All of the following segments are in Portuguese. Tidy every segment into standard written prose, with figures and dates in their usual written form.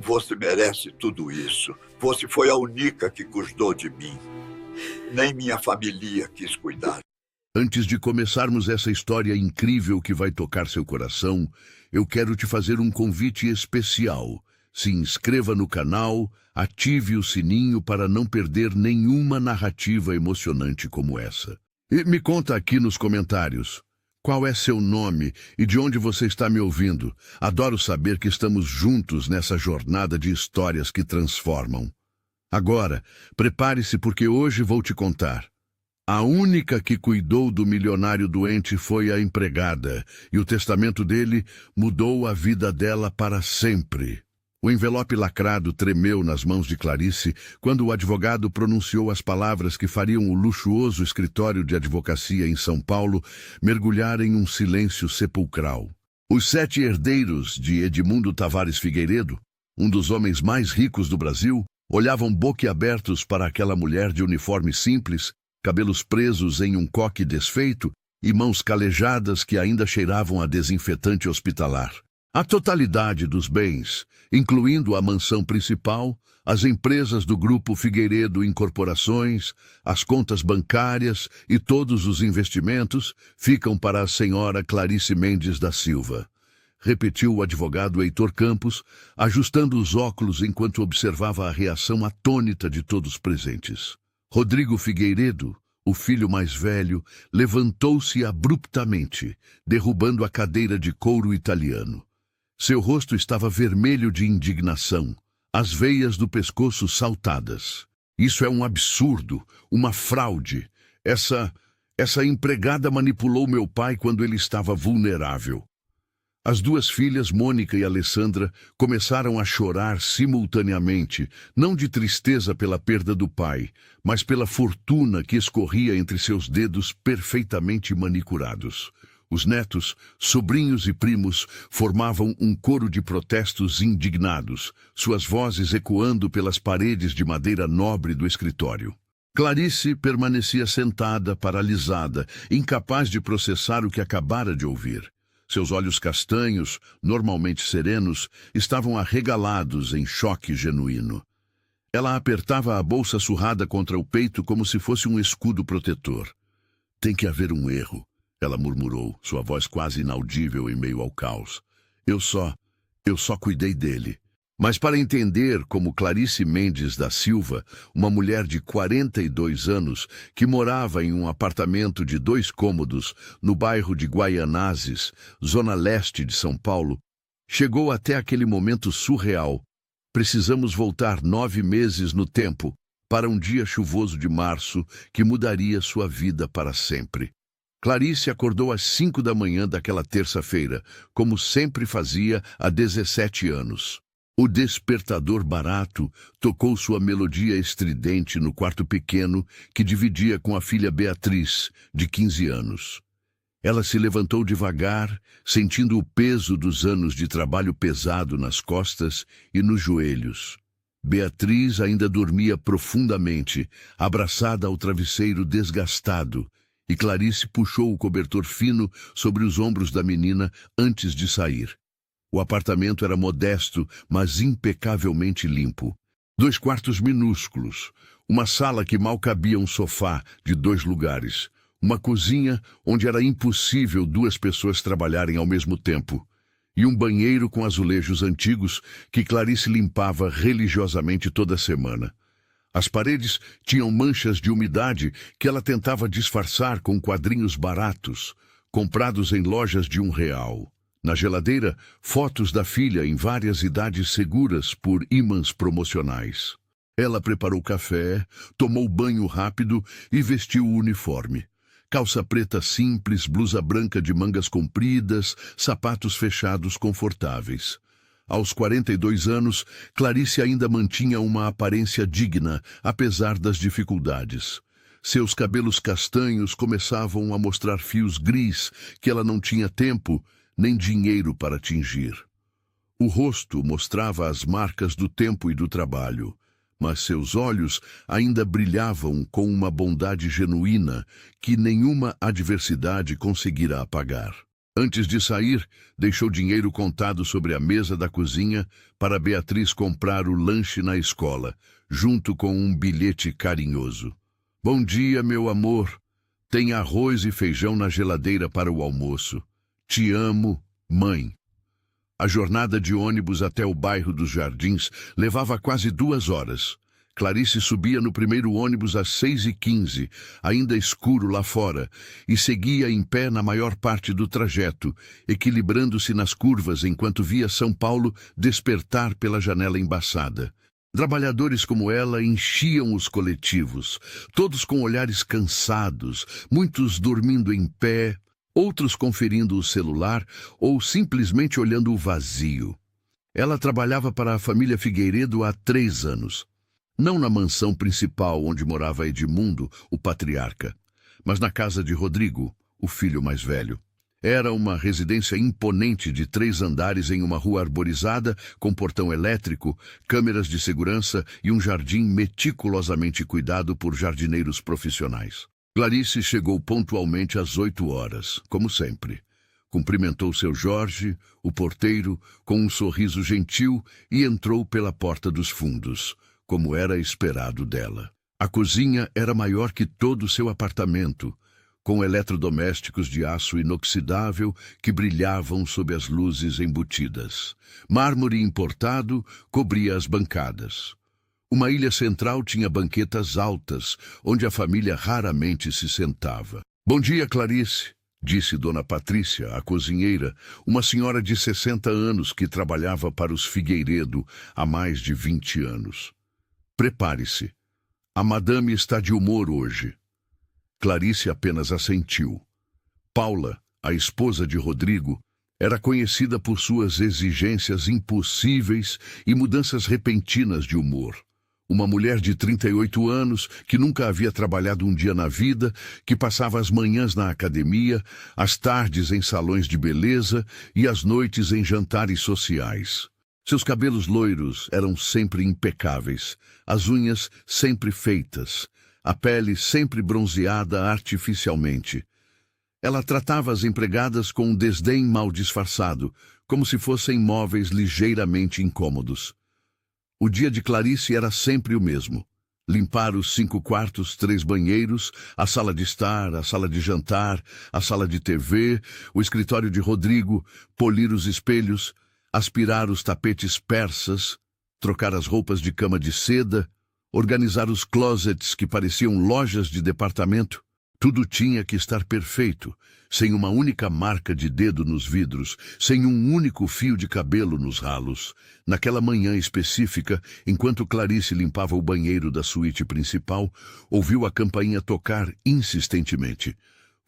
Você merece tudo isso. Você foi a única que cuidou de mim. Nem minha família quis cuidar. Antes de começarmos essa história incrível que vai tocar seu coração, eu quero te fazer um convite especial. Se inscreva no canal, ative o sininho para não perder nenhuma narrativa emocionante como essa. E me conta aqui nos comentários, qual é seu nome e de onde você está me ouvindo? Adoro saber que estamos juntos nessa jornada de histórias que transformam. Agora, prepare-se porque hoje vou te contar. A única que cuidou do milionário doente foi a empregada, e o testamento dele mudou a vida dela para sempre. O envelope lacrado tremeu nas mãos de Clarice quando o advogado pronunciou as palavras que fariam o luxuoso escritório de advocacia em São Paulo mergulhar em um silêncio sepulcral. Os 7 herdeiros de Edmundo Tavares Figueiredo, um dos homens mais ricos do Brasil, olhavam boquiabertos para aquela mulher de uniforme simples, cabelos presos em um coque desfeito e mãos calejadas que ainda cheiravam a desinfetante hospitalar. A totalidade dos bens, incluindo a mansão principal, as empresas do Grupo Figueiredo Incorporações, as contas bancárias e todos os investimentos, ficam para a senhora Clarice Mendes da Silva. Repetiu o advogado Heitor Campos, ajustando os óculos enquanto observava a reação atônita de todos presentes. Rodrigo Figueiredo, o filho mais velho, levantou-se abruptamente, derrubando a cadeira de couro italiano. Seu rosto estava vermelho de indignação, as veias do pescoço saltadas. Isso é um absurdo, uma fraude. Essa empregada manipulou meu pai quando ele estava vulnerável. As 2 filhas, Mônica e Alessandra, começaram a chorar simultaneamente, não de tristeza pela perda do pai, mas pela fortuna que escorria entre seus dedos perfeitamente manicurados. Os netos, sobrinhos e primos formavam um coro de protestos indignados, suas vozes ecoando pelas paredes de madeira nobre do escritório. Clarice permanecia sentada, paralisada, incapaz de processar o que acabara de ouvir. Seus olhos castanhos, normalmente serenos, estavam arregalados em choque genuíno. Ela apertava a bolsa surrada contra o peito como se fosse um escudo protetor. Tem que haver um erro, ela murmurou, sua voz quase inaudível em meio ao caos. Eu só cuidei dele. Mas para entender como Clarice Mendes da Silva, uma mulher de 42 anos, que morava em um apartamento de 2 cômodos no bairro de Guaianazes, zona leste de São Paulo, chegou até aquele momento surreal. Precisamos voltar 9 meses no tempo, para um dia chuvoso de março que mudaria sua vida para sempre. Clarice acordou às 5 da manhã daquela terça-feira, como sempre fazia há 17 anos. O despertador barato tocou sua melodia estridente no quarto pequeno que dividia com a filha Beatriz, de 15 anos. Ela se levantou devagar, sentindo o peso dos anos de trabalho pesado nas costas e nos joelhos. Beatriz ainda dormia profundamente, abraçada ao travesseiro desgastado, e Clarice puxou o cobertor fino sobre os ombros da menina antes de sair. O apartamento era modesto, mas impecavelmente limpo. 2 quartos minúsculos, uma sala que mal cabia um sofá de 2 lugares, uma cozinha onde era impossível 2 pessoas trabalharem ao mesmo tempo, e um banheiro com azulejos antigos que Clarice limpava religiosamente toda semana. As paredes tinham manchas de umidade que ela tentava disfarçar com quadrinhos baratos, comprados em lojas de R$1. Na geladeira, fotos da filha em várias idades seguras por ímãs promocionais. Ela preparou café, tomou banho rápido e vestiu o uniforme. Calça preta simples, blusa branca de mangas compridas, sapatos fechados confortáveis. Aos 42 anos, Clarice ainda mantinha uma aparência digna, apesar das dificuldades. Seus cabelos castanhos começavam a mostrar fios gris que ela não tinha tempo nem dinheiro para tingir. O rosto mostrava as marcas do tempo e do trabalho, mas seus olhos ainda brilhavam com uma bondade genuína que nenhuma adversidade conseguira apagar. Antes de sair, deixou dinheiro contado sobre a mesa da cozinha para Beatriz comprar o lanche na escola, junto com um bilhete carinhoso. Bom dia, meu amor. Tem arroz e feijão na geladeira para o almoço. Te amo, mãe. A jornada de ônibus até o bairro dos Jardins levava quase 2 horas. Clarice subia no primeiro ônibus às 6h15, ainda escuro lá fora, e seguia em pé na maior parte do trajeto, equilibrando-se nas curvas enquanto via São Paulo despertar pela janela embaçada. Trabalhadores como ela enchiam os coletivos, todos com olhares cansados, muitos dormindo em pé, outros conferindo o celular ou simplesmente olhando o vazio. Ela trabalhava para a família Figueiredo há 3 anos. Não na mansão principal onde morava Edmundo, o patriarca, mas na casa de Rodrigo, o filho mais velho. Era uma residência imponente de 3 andares em uma rua arborizada, com portão elétrico, câmeras de segurança e um jardim meticulosamente cuidado por jardineiros profissionais. Clarice chegou pontualmente às 8 horas, como sempre. Cumprimentou seu Jorge, o porteiro, com um sorriso gentil e entrou pela porta dos fundos, como era esperado dela. A cozinha era maior que todo o seu apartamento, com eletrodomésticos de aço inoxidável que brilhavam sob as luzes embutidas. Mármore importado cobria as bancadas. Uma ilha central tinha banquetas altas, onde a família raramente se sentava. Bom dia, Clarice, disse Dona Patrícia, a cozinheira, uma senhora de 60 anos que trabalhava para os Figueiredo há mais de 20 anos. Prepare-se. A madame está de humor hoje. Clarice apenas assentiu. Paula, a esposa de Rodrigo, era conhecida por suas exigências impossíveis e mudanças repentinas de humor. Uma mulher de 38 anos, que nunca havia trabalhado um dia na vida, que passava as manhãs na academia, as tardes em salões de beleza e as noites em jantares sociais. Seus cabelos loiros eram sempre impecáveis, as unhas sempre feitas, a pele sempre bronzeada artificialmente. Ela tratava as empregadas com um desdém mal disfarçado, como se fossem móveis ligeiramente incômodos. O dia de Clarice era sempre o mesmo. Limpar os 5 quartos, 3 banheiros, a sala de estar, a sala de jantar, a sala de TV, o escritório de Rodrigo, polir os espelhos, aspirar os tapetes persas, trocar as roupas de cama de seda, organizar os closets que pareciam lojas de departamento. Tudo tinha que estar perfeito, sem uma única marca de dedo nos vidros, sem um único fio de cabelo nos ralos. Naquela manhã específica, enquanto Clarice limpava o banheiro da suíte principal, ouviu a campainha tocar insistentemente.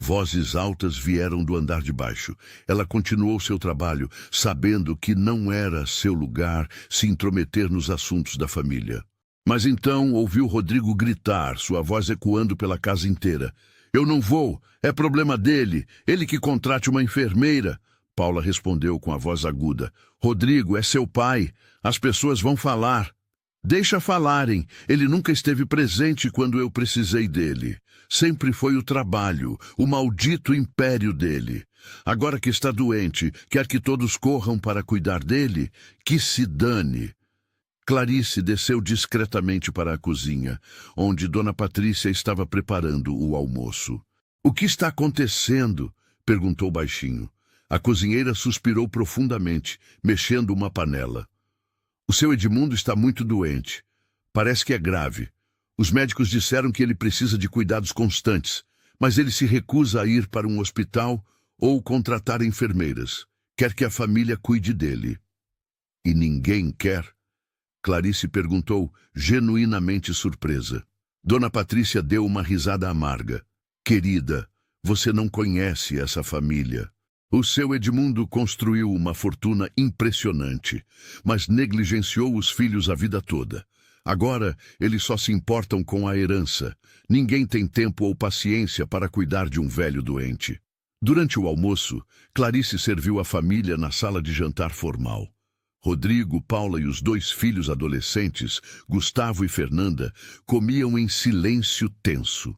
Vozes altas vieram do andar de baixo. Ela continuou seu trabalho, sabendo que não era seu lugar se intrometer nos assuntos da família. Mas então ouviu Rodrigo gritar, sua voz ecoando pela casa inteira. Eu não vou, é problema dele, ele que contrate uma enfermeira. Paula respondeu com a voz aguda. Rodrigo, é seu pai, as pessoas vão falar. Deixa falarem, ele nunca esteve presente quando eu precisei dele. Sempre foi o trabalho, o maldito império dele. Agora que está doente, quer que todos corram para cuidar dele? Que se dane. Clarice desceu discretamente para a cozinha, onde Dona Patrícia estava preparando o almoço. O que está acontecendo? Perguntou baixinho. A cozinheira suspirou profundamente, mexendo uma panela. O seu Edmundo está muito doente. Parece que é grave. Os médicos disseram que ele precisa de cuidados constantes, mas ele se recusa a ir para um hospital ou contratar enfermeiras. Quer que a família cuide dele. E ninguém quer? Clarice perguntou, genuinamente surpresa. Dona Patrícia deu uma risada amarga. Querida, você não conhece essa família. O seu Edmundo construiu uma fortuna impressionante, mas negligenciou os filhos a vida toda. Agora, eles só se importam com a herança. Ninguém tem tempo ou paciência para cuidar de um velho doente. Durante o almoço, Clarice serviu a família na sala de jantar formal. Rodrigo, Paula e os 2 filhos adolescentes, Gustavo e Fernanda, comiam em silêncio tenso.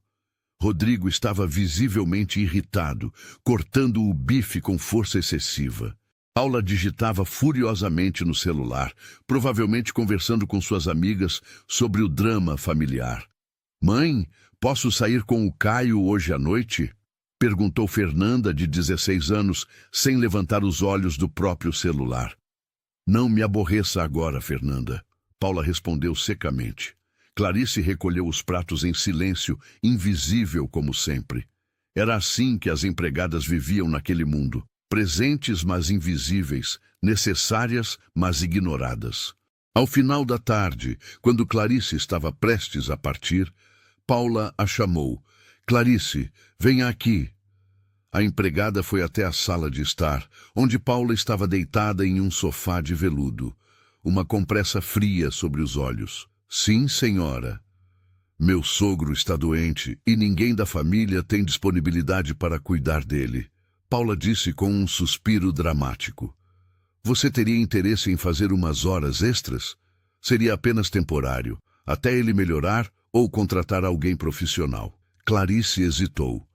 Rodrigo estava visivelmente irritado, cortando o bife com força excessiva. Paula digitava furiosamente no celular, provavelmente conversando com suas amigas sobre o drama familiar. "Mãe, posso sair com o Caio hoje à noite?" perguntou Fernanda, de 16 anos, sem levantar os olhos do próprio celular. "Não me aborreça agora, Fernanda", Paula respondeu secamente. Clarice recolheu os pratos em silêncio, invisível como sempre. Era assim que as empregadas viviam naquele mundo. Presentes, mas invisíveis, necessárias, mas ignoradas. Ao final da tarde, quando Clarice estava prestes a partir, Paula a chamou. "Clarice, venha aqui." A empregada foi até a sala de estar, onde Paula estava deitada em um sofá de veludo, uma compressa fria sobre os olhos. "Sim, senhora. Meu sogro está doente e ninguém da família tem disponibilidade para cuidar dele", Paula disse com um suspiro dramático. "Você teria interesse em fazer umas horas extras? Seria apenas temporário, até ele melhorar ou contratar alguém profissional." Clarice hesitou.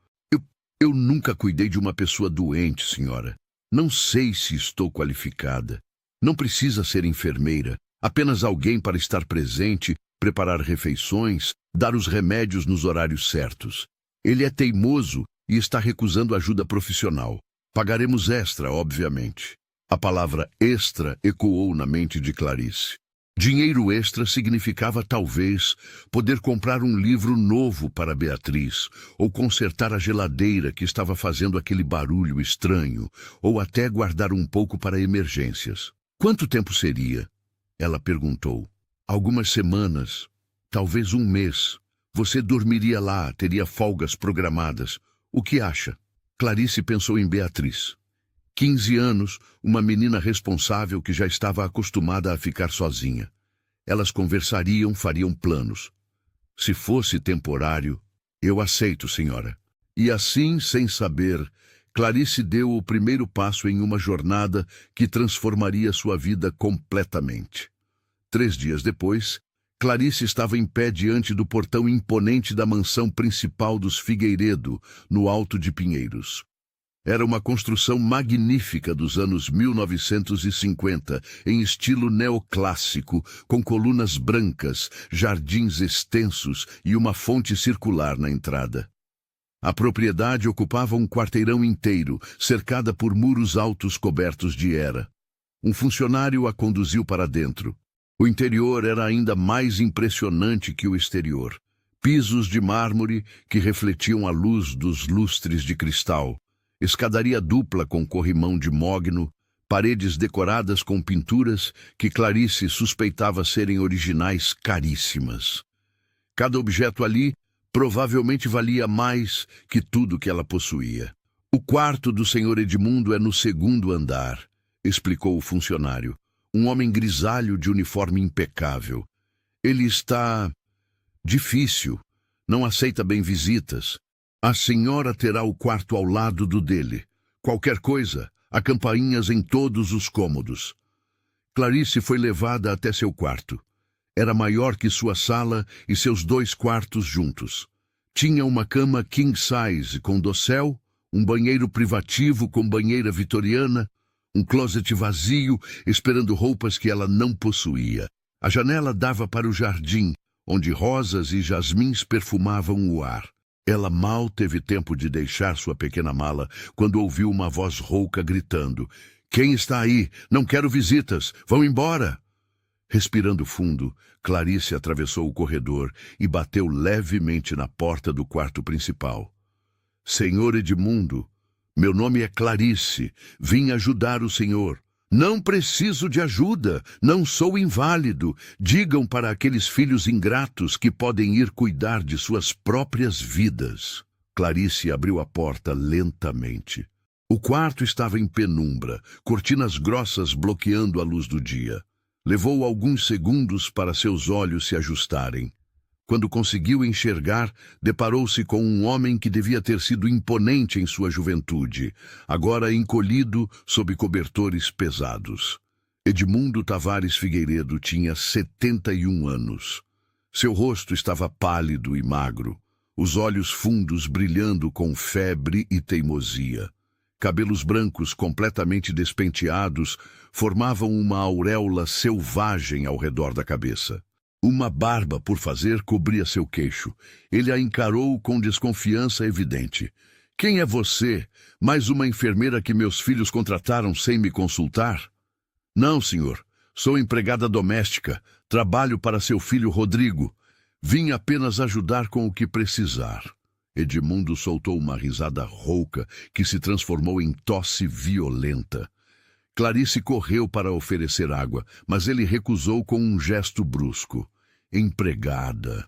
Eu nunca cuidei de uma pessoa doente, senhora. Não sei se estou qualificada. Não precisa ser enfermeira, apenas alguém para estar presente, preparar refeições, dar os remédios nos horários certos. Ele é teimoso e está recusando ajuda profissional. Pagaremos extra, obviamente." A palavra extra ecoou na mente de Clarice. Dinheiro extra significava, talvez, poder comprar um livro novo para Beatriz, ou consertar a geladeira que estava fazendo aquele barulho estranho, ou até guardar um pouco para emergências. "Quanto tempo seria?" ela perguntou. "Algumas semanas, talvez um mês. Você dormiria lá, teria folgas programadas. O que acha?" Clarice pensou em Beatriz. 15 anos, uma menina responsável que já estava acostumada a ficar sozinha. Elas conversariam, fariam planos. "Se fosse temporário, eu aceito, senhora." E assim, sem saber, Clarice deu o primeiro passo em uma jornada que transformaria sua vida completamente. 3 dias depois, Clarice estava em pé diante do portão imponente da mansão principal dos Figueiredo, no Alto de Pinheiros. Era uma construção magnífica dos anos 1950, em estilo neoclássico, com colunas brancas, jardins extensos e uma fonte circular na entrada. A propriedade ocupava um quarteirão inteiro, cercada por muros altos cobertos de era. Um funcionário a conduziu para dentro. O interior era ainda mais impressionante que o exterior. Pisos de mármore que refletiam a luz dos lustres de cristal. Escadaria dupla com corrimão de mogno, paredes decoradas com pinturas que Clarice suspeitava serem originais caríssimas. Cada objeto ali provavelmente valia mais que tudo que ela possuía. "O quarto do senhor Edmundo é no 2º andar", explicou o funcionário, um homem grisalho de uniforme impecável. "Ele está difícil, não aceita bem visitas. A senhora terá o quarto ao lado do dele. Qualquer coisa, há campainhas em todos os cômodos." Clarice foi levada até seu quarto. Era maior que sua sala e seus 2 quartos juntos. Tinha uma cama king size com dossel, um banheiro privativo com banheira vitoriana, um closet vazio esperando roupas que ela não possuía. A janela dava para o jardim, onde rosas e jasmins perfumavam o ar. Ela mal teve tempo de deixar sua pequena mala quando ouviu uma voz rouca gritando: "Quem está aí? Não quero visitas! Vão embora!" Respirando fundo, Clarice atravessou o corredor e bateu levemente na porta do quarto principal. "Senhor Edmundo, meu nome é Clarice. Vim ajudar o senhor." "Não preciso de ajuda. Não sou inválido. Digam para aqueles filhos ingratos que podem ir cuidar de suas próprias vidas." Clarice abriu a porta lentamente. O quarto estava em penumbra, cortinas grossas bloqueando a luz do dia. Levou alguns segundos para seus olhos se ajustarem. Quando conseguiu enxergar, deparou-se com um homem que devia ter sido imponente em sua juventude, agora encolhido sob cobertores pesados. Edmundo Tavares Figueiredo tinha 71 anos. Seu rosto estava pálido e magro. os olhos fundos brilhando com febre e teimosia. Cabelos brancos completamente despenteados formavam uma auréola selvagem ao redor da cabeça. Uma barba por fazer cobria seu queixo. Ele a encarou com desconfiança evidente. "Quem é você? Mais uma enfermeira que meus filhos contrataram sem me consultar?" "Não, senhor. Sou empregada doméstica. Trabalho para seu filho Rodrigo. Vim apenas ajudar com o que precisar." Edmundo soltou uma risada rouca que se transformou em tosse violenta. Clarice correu para oferecer água, mas ele recusou com um gesto brusco. Empregada.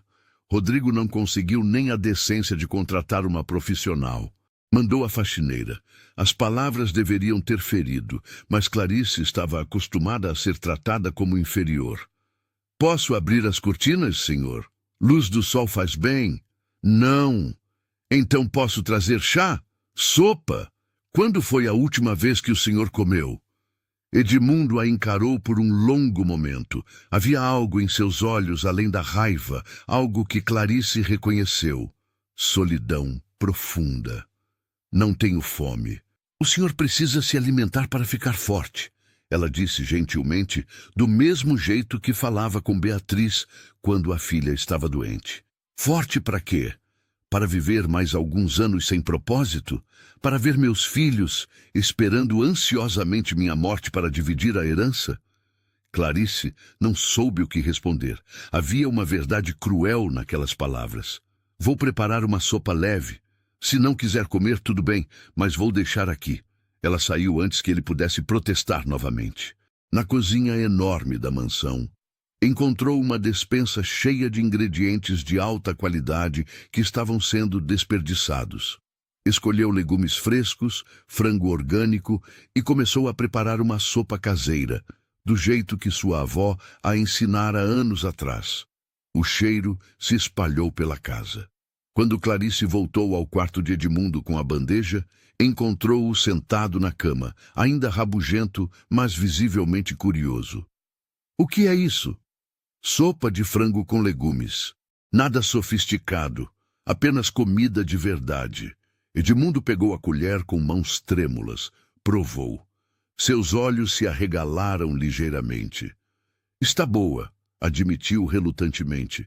Rodrigo não conseguiu nem a decência de contratar uma profissional. Mandou a faxineira. As palavras deveriam ter ferido, mas Clarice estava acostumada a ser tratada como inferior. "Posso abrir as cortinas, senhor? Luz do sol faz bem?" "Não." "Então posso trazer chá? Sopa? Quando foi a última vez que o senhor comeu?" Edmundo a encarou por um longo momento. Havia algo em seus olhos além da raiva, algo que Clarice reconheceu. Solidão profunda. "Não tenho fome." "O senhor precisa se alimentar para ficar forte," ela disse gentilmente, do mesmo jeito que falava com Beatriz quando a filha estava doente. "Forte para quê? Para viver mais alguns anos sem propósito? Para ver meus filhos esperando ansiosamente minha morte para dividir a herança?" Clarice não soube o que responder. Havia uma verdade cruel naquelas palavras. "Vou preparar uma sopa leve. Se não quiser comer, tudo bem, mas vou deixar aqui." Ela saiu antes que ele pudesse protestar novamente. Na cozinha enorme da mansão, encontrou uma despensa cheia de ingredientes de alta qualidade que estavam sendo desperdiçados. Escolheu legumes frescos, frango orgânico e começou a preparar uma sopa caseira, do jeito que sua avó a ensinara anos atrás. O cheiro se espalhou pela casa. Quando Clarice voltou ao quarto de Edmundo com a bandeja, encontrou-o sentado na cama, ainda rabugento, mas visivelmente curioso. "O que é isso?" "Sopa de frango com legumes. Nada sofisticado, apenas comida de verdade." Edmundo pegou a colher com mãos trêmulas, provou. Seus olhos se arregalaram ligeiramente. "Está boa," admitiu relutantemente.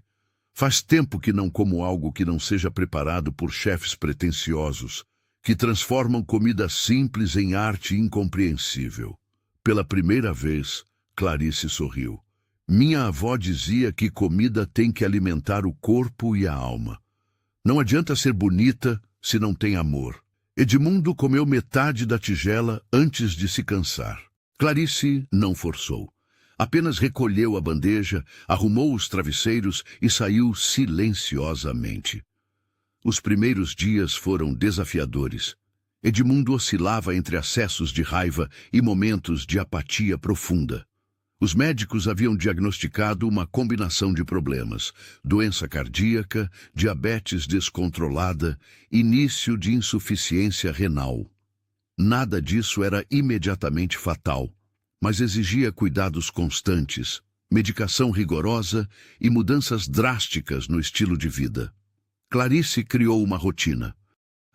"Faz tempo que não como algo que não seja preparado por chefes pretensiosos, que transformam comida simples em arte incompreensível." Pela primeira vez, Clarice sorriu. "Minha avó dizia que comida tem que alimentar o corpo e a alma. Não adianta ser bonita se não tem amor." Edmundo comeu metade da tigela antes de se cansar. Clarice não forçou. Apenas recolheu a bandeja, arrumou os travesseiros e saiu silenciosamente. Os primeiros dias foram desafiadores. Edmundo oscilava entre acessos de raiva e momentos de apatia profunda. Os médicos haviam diagnosticado uma combinação de problemas: doença cardíaca, diabetes descontrolada, início de insuficiência renal. Nada disso era imediatamente fatal, mas exigia cuidados constantes, medicação rigorosa e mudanças drásticas no estilo de vida. Clarice criou uma rotina.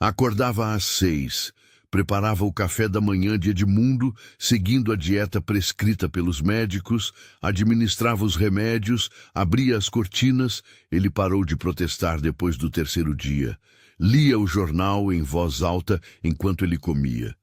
Acordava às 6, preparava o café da manhã de Edmundo, seguindo a dieta prescrita pelos médicos, administrava os remédios, abria as cortinas. Ele parou de protestar depois do terceiro dia. Lia o jornal em voz alta enquanto ele comia.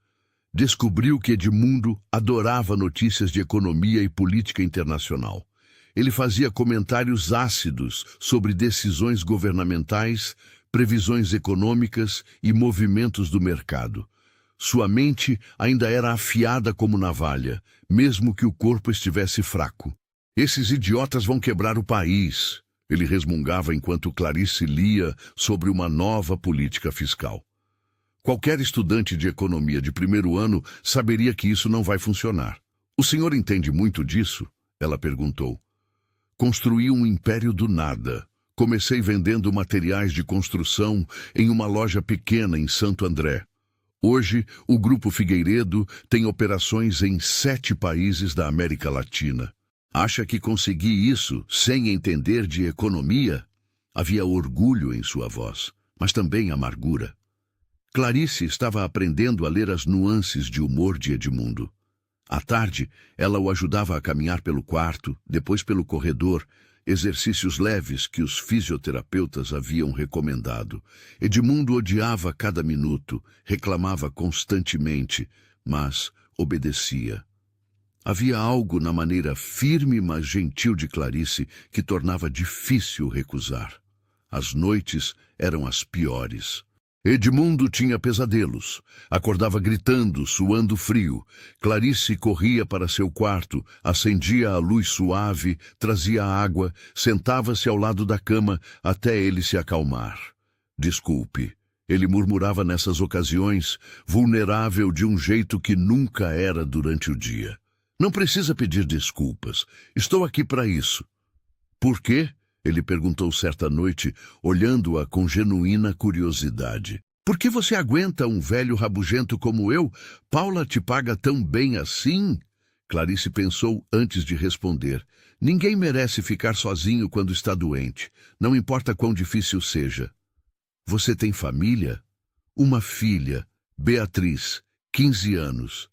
Descobriu que Edmundo adorava notícias de economia e política internacional. Ele fazia comentários ácidos sobre decisões governamentais, previsões econômicas e movimentos do mercado. Sua mente ainda era afiada como navalha, mesmo que o corpo estivesse fraco. "Esses idiotas vão quebrar o país", ele resmungava enquanto Clarice lia sobre uma nova política fiscal. Qualquer estudante de economia de primeiro ano saberia que isso não vai funcionar. "O senhor entende muito disso?" ela perguntou. "Construí um império do nada. Comecei vendendo materiais de construção em uma loja pequena em Santo André. Hoje, o Grupo Figueiredo tem operações em 7 países da América Latina. Acha que consegui isso sem entender de economia?" Havia orgulho em sua voz, mas também amargura. Clarice estava aprendendo a ler as nuances de humor de Edmundo. À tarde, ela o ajudava a caminhar pelo quarto, depois pelo corredor, exercícios leves que os fisioterapeutas haviam recomendado. Edmundo odiava cada minuto, reclamava constantemente, mas obedecia. Havia algo na maneira firme mas gentil de Clarice que tornava difícil recusar. As noites eram as piores. Edmundo tinha pesadelos. Acordava gritando, suando frio. Clarice corria para seu quarto, acendia a luz suave, trazia água, sentava-se ao lado da cama até ele se acalmar. Desculpe, ele murmurava nessas ocasiões, vulnerável de um jeito que nunca era durante o dia. Não precisa pedir desculpas. Estou aqui para isso. Por quê? Ele perguntou certa noite, olhando-a com genuína curiosidade. Por que você aguenta um velho rabugento como eu? Paula te paga tão bem assim? Clarice pensou antes de responder. Ninguém merece ficar sozinho quando está doente, não importa quão difícil seja. Você tem família? Uma filha, Beatriz, 15 anos.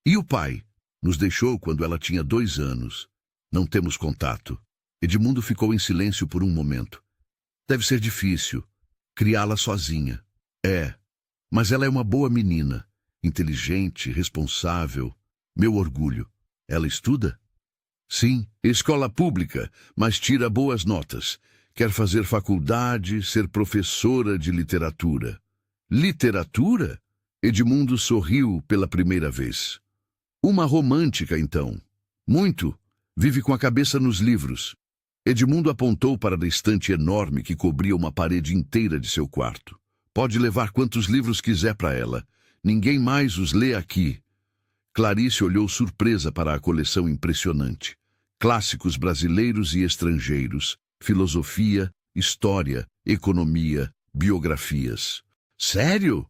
E o pai? Nos deixou quando ela tinha 2 anos. Não temos contato. Edmundo ficou em silêncio por um momento. Deve ser difícil criá-la sozinha. É, mas ela é uma boa menina, inteligente, responsável. Meu orgulho. Ela estuda? Sim, escola pública, mas tira boas notas. Quer fazer faculdade, ser professora de literatura. Literatura? Edmundo sorriu pela primeira vez. Uma romântica, então. Muito. Vive com a cabeça nos livros. Edmundo apontou para a estante enorme que cobria uma parede inteira de seu quarto. Pode levar quantos livros quiser para ela. Ninguém mais os lê aqui. Clarice olhou surpresa para a coleção impressionante. Clássicos brasileiros e estrangeiros, filosofia, história, economia, biografias. Sério?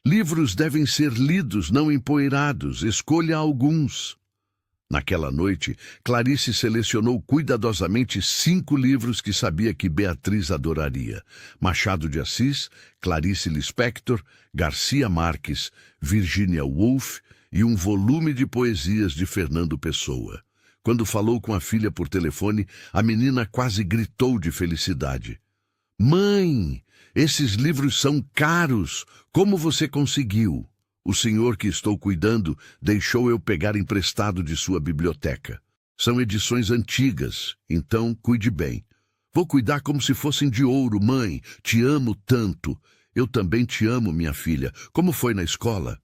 Livros devem ser lidos, não empoeirados. Escolha alguns. Naquela noite, Clarice selecionou cuidadosamente 5 livros que sabia que Beatriz adoraria. Machado de Assis, Clarice Lispector, Garcia Marques, Virginia Woolf e um volume de poesias de Fernando Pessoa. Quando falou com a filha por telefone, a menina quase gritou de felicidade. Mãe, esses livros são caros. Como você conseguiu? O senhor que estou cuidando deixou eu pegar emprestado de sua biblioteca. São edições antigas, então cuide bem. Vou cuidar como se fossem de ouro, mãe. Te amo tanto. Eu também te amo, minha filha. Como foi na escola?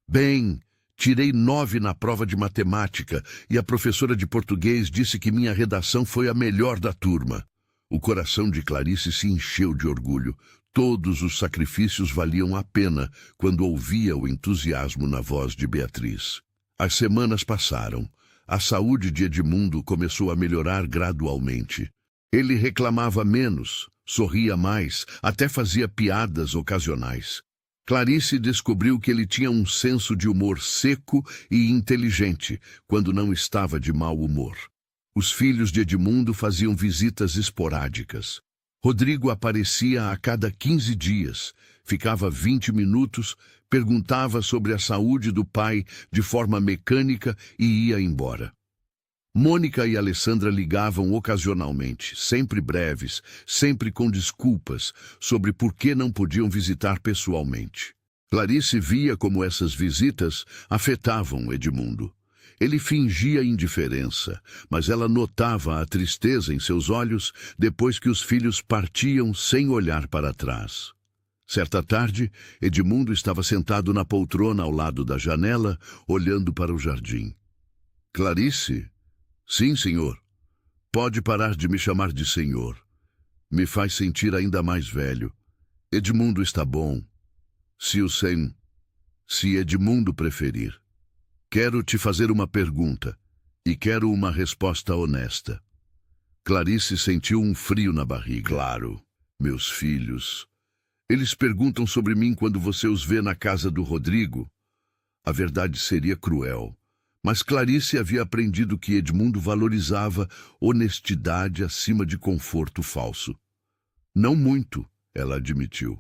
Bem, tirei 9 na prova de matemática e a professora de português disse que minha redação foi a melhor da turma. O coração de Clarice se encheu de orgulho. Todos os sacrifícios valiam a pena quando ouvia o entusiasmo na voz de Beatriz. As semanas passaram. A saúde de Edmundo começou a melhorar gradualmente. Ele reclamava menos, sorria mais, até fazia piadas ocasionais. Clarice descobriu que ele tinha um senso de humor seco e inteligente quando não estava de mau humor. Os filhos de Edmundo faziam visitas esporádicas. Rodrigo aparecia a cada 15 dias, ficava 20 minutos, perguntava sobre a saúde do pai de forma mecânica e ia embora. Mônica e Alessandra ligavam ocasionalmente, sempre breves, sempre com desculpas sobre por que não podiam visitar pessoalmente. Clarice via como essas visitas afetavam Edmundo. Ele fingia indiferença, mas ela notava a tristeza em seus olhos depois que os filhos partiam sem olhar para trás. Certa tarde, Edmundo estava sentado na poltrona ao lado da janela, olhando para o jardim. Clarice? Sim, senhor. Pode parar de me chamar de senhor. Me faz sentir ainda mais velho. Edmundo está bom. Se Edmundo preferir. Quero te fazer uma pergunta, e quero uma resposta honesta. Clarice sentiu um frio na barriga. Claro, meus filhos. Eles perguntam sobre mim quando você os vê na casa do Rodrigo. A verdade seria cruel, mas Clarice havia aprendido que Edmundo valorizava honestidade acima de conforto falso. Não muito, ela admitiu.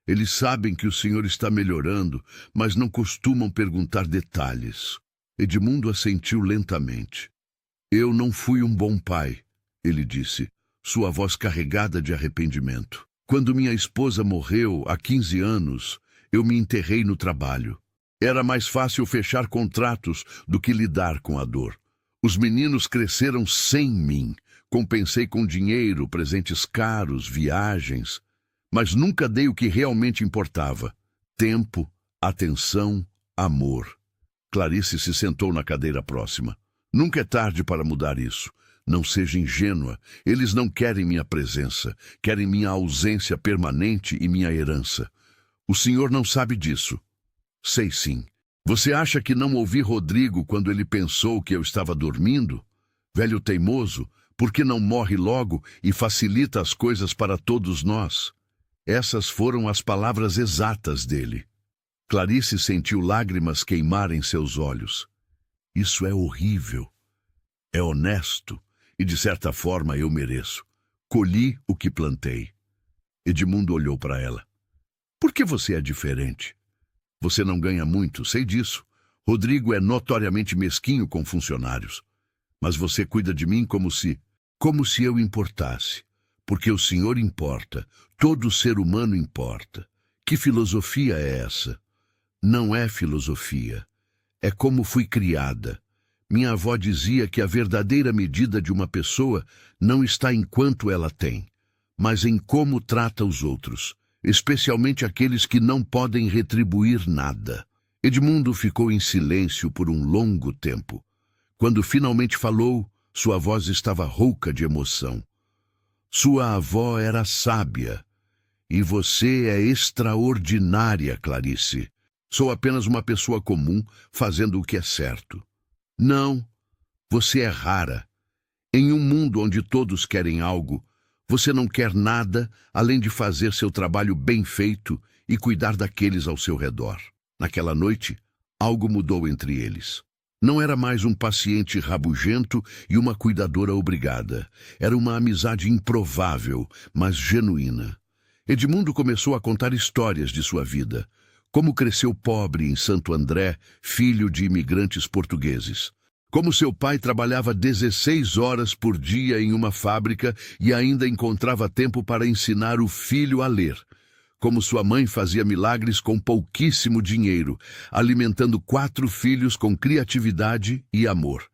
Eles sabem que o senhor está melhorando, mas não costumam perguntar detalhes. Edmundo assentiu lentamente. Eu não fui um bom pai, ele disse, sua voz carregada de arrependimento. Quando minha esposa morreu, há 15 anos, eu me enterrei no trabalho. Era mais fácil fechar contratos do que lidar com a dor. Os meninos cresceram sem mim. Compensei com dinheiro, presentes caros, viagens, mas nunca dei o que realmente importava: tempo, atenção, amor. Clarice se sentou na cadeira próxima. Nunca é tarde para mudar isso. Não seja ingênua. Eles não querem minha presença, querem minha ausência permanente e minha herança. O senhor não sabe disso. Sei sim. Você acha que não ouvi Rodrigo quando ele pensou que eu estava dormindo? Velho teimoso, por que não morre logo e facilita as coisas para todos nós? Essas foram as palavras exatas dele. Clarice sentiu lágrimas queimar em seus olhos. Isso é horrível. É honesto e, de certa forma, eu mereço. Colhi o que plantei. Edmundo olhou para ela. Por que você é diferente? Você não ganha muito, sei disso. Rodrigo é notoriamente mesquinho com funcionários. Mas você cuida de mim como se eu importasse. Porque o senhor importa. Todo ser humano importa. Que filosofia é essa? Não é filosofia. É como fui criada. Minha avó dizia que a verdadeira medida de uma pessoa não está em quanto ela tem, mas em como trata os outros, especialmente aqueles que não podem retribuir nada. Edmundo ficou em silêncio por um longo tempo. Quando finalmente falou, sua voz estava rouca de emoção. Sua avó era sábia. E você é extraordinária, Clarice. Sou apenas uma pessoa comum, fazendo o que é certo. Não, você é rara. Em um mundo onde todos querem algo, você não quer nada além de fazer seu trabalho bem feito e cuidar daqueles ao seu redor. Naquela noite, algo mudou entre eles. Não era mais um paciente rabugento e uma cuidadora obrigada. Era uma amizade improvável, mas genuína. Edmundo começou a contar histórias de sua vida. Como cresceu pobre em Santo André, filho de imigrantes portugueses. Como seu pai trabalhava 16 horas por dia em uma fábrica e ainda encontrava tempo para ensinar o filho a ler. Como sua mãe fazia milagres com pouquíssimo dinheiro, alimentando 4 filhos com criatividade e amor.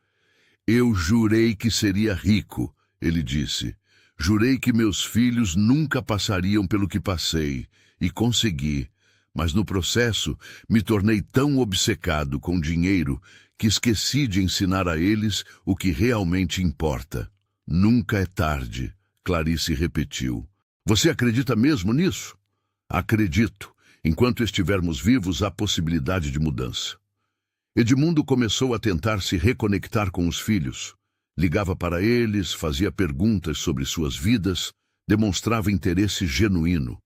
Eu jurei que seria rico, ele disse. Jurei que meus filhos nunca passariam pelo que passei, e consegui. Mas no processo me tornei tão obcecado com dinheiro que esqueci de ensinar a eles o que realmente importa. Nunca é tarde, Clarice repetiu. Você acredita mesmo nisso? Acredito. Enquanto estivermos vivos, há possibilidade de mudança. Edmundo começou a tentar se reconectar com os filhos. Ligava para eles, fazia perguntas sobre suas vidas, demonstrava interesse genuíno.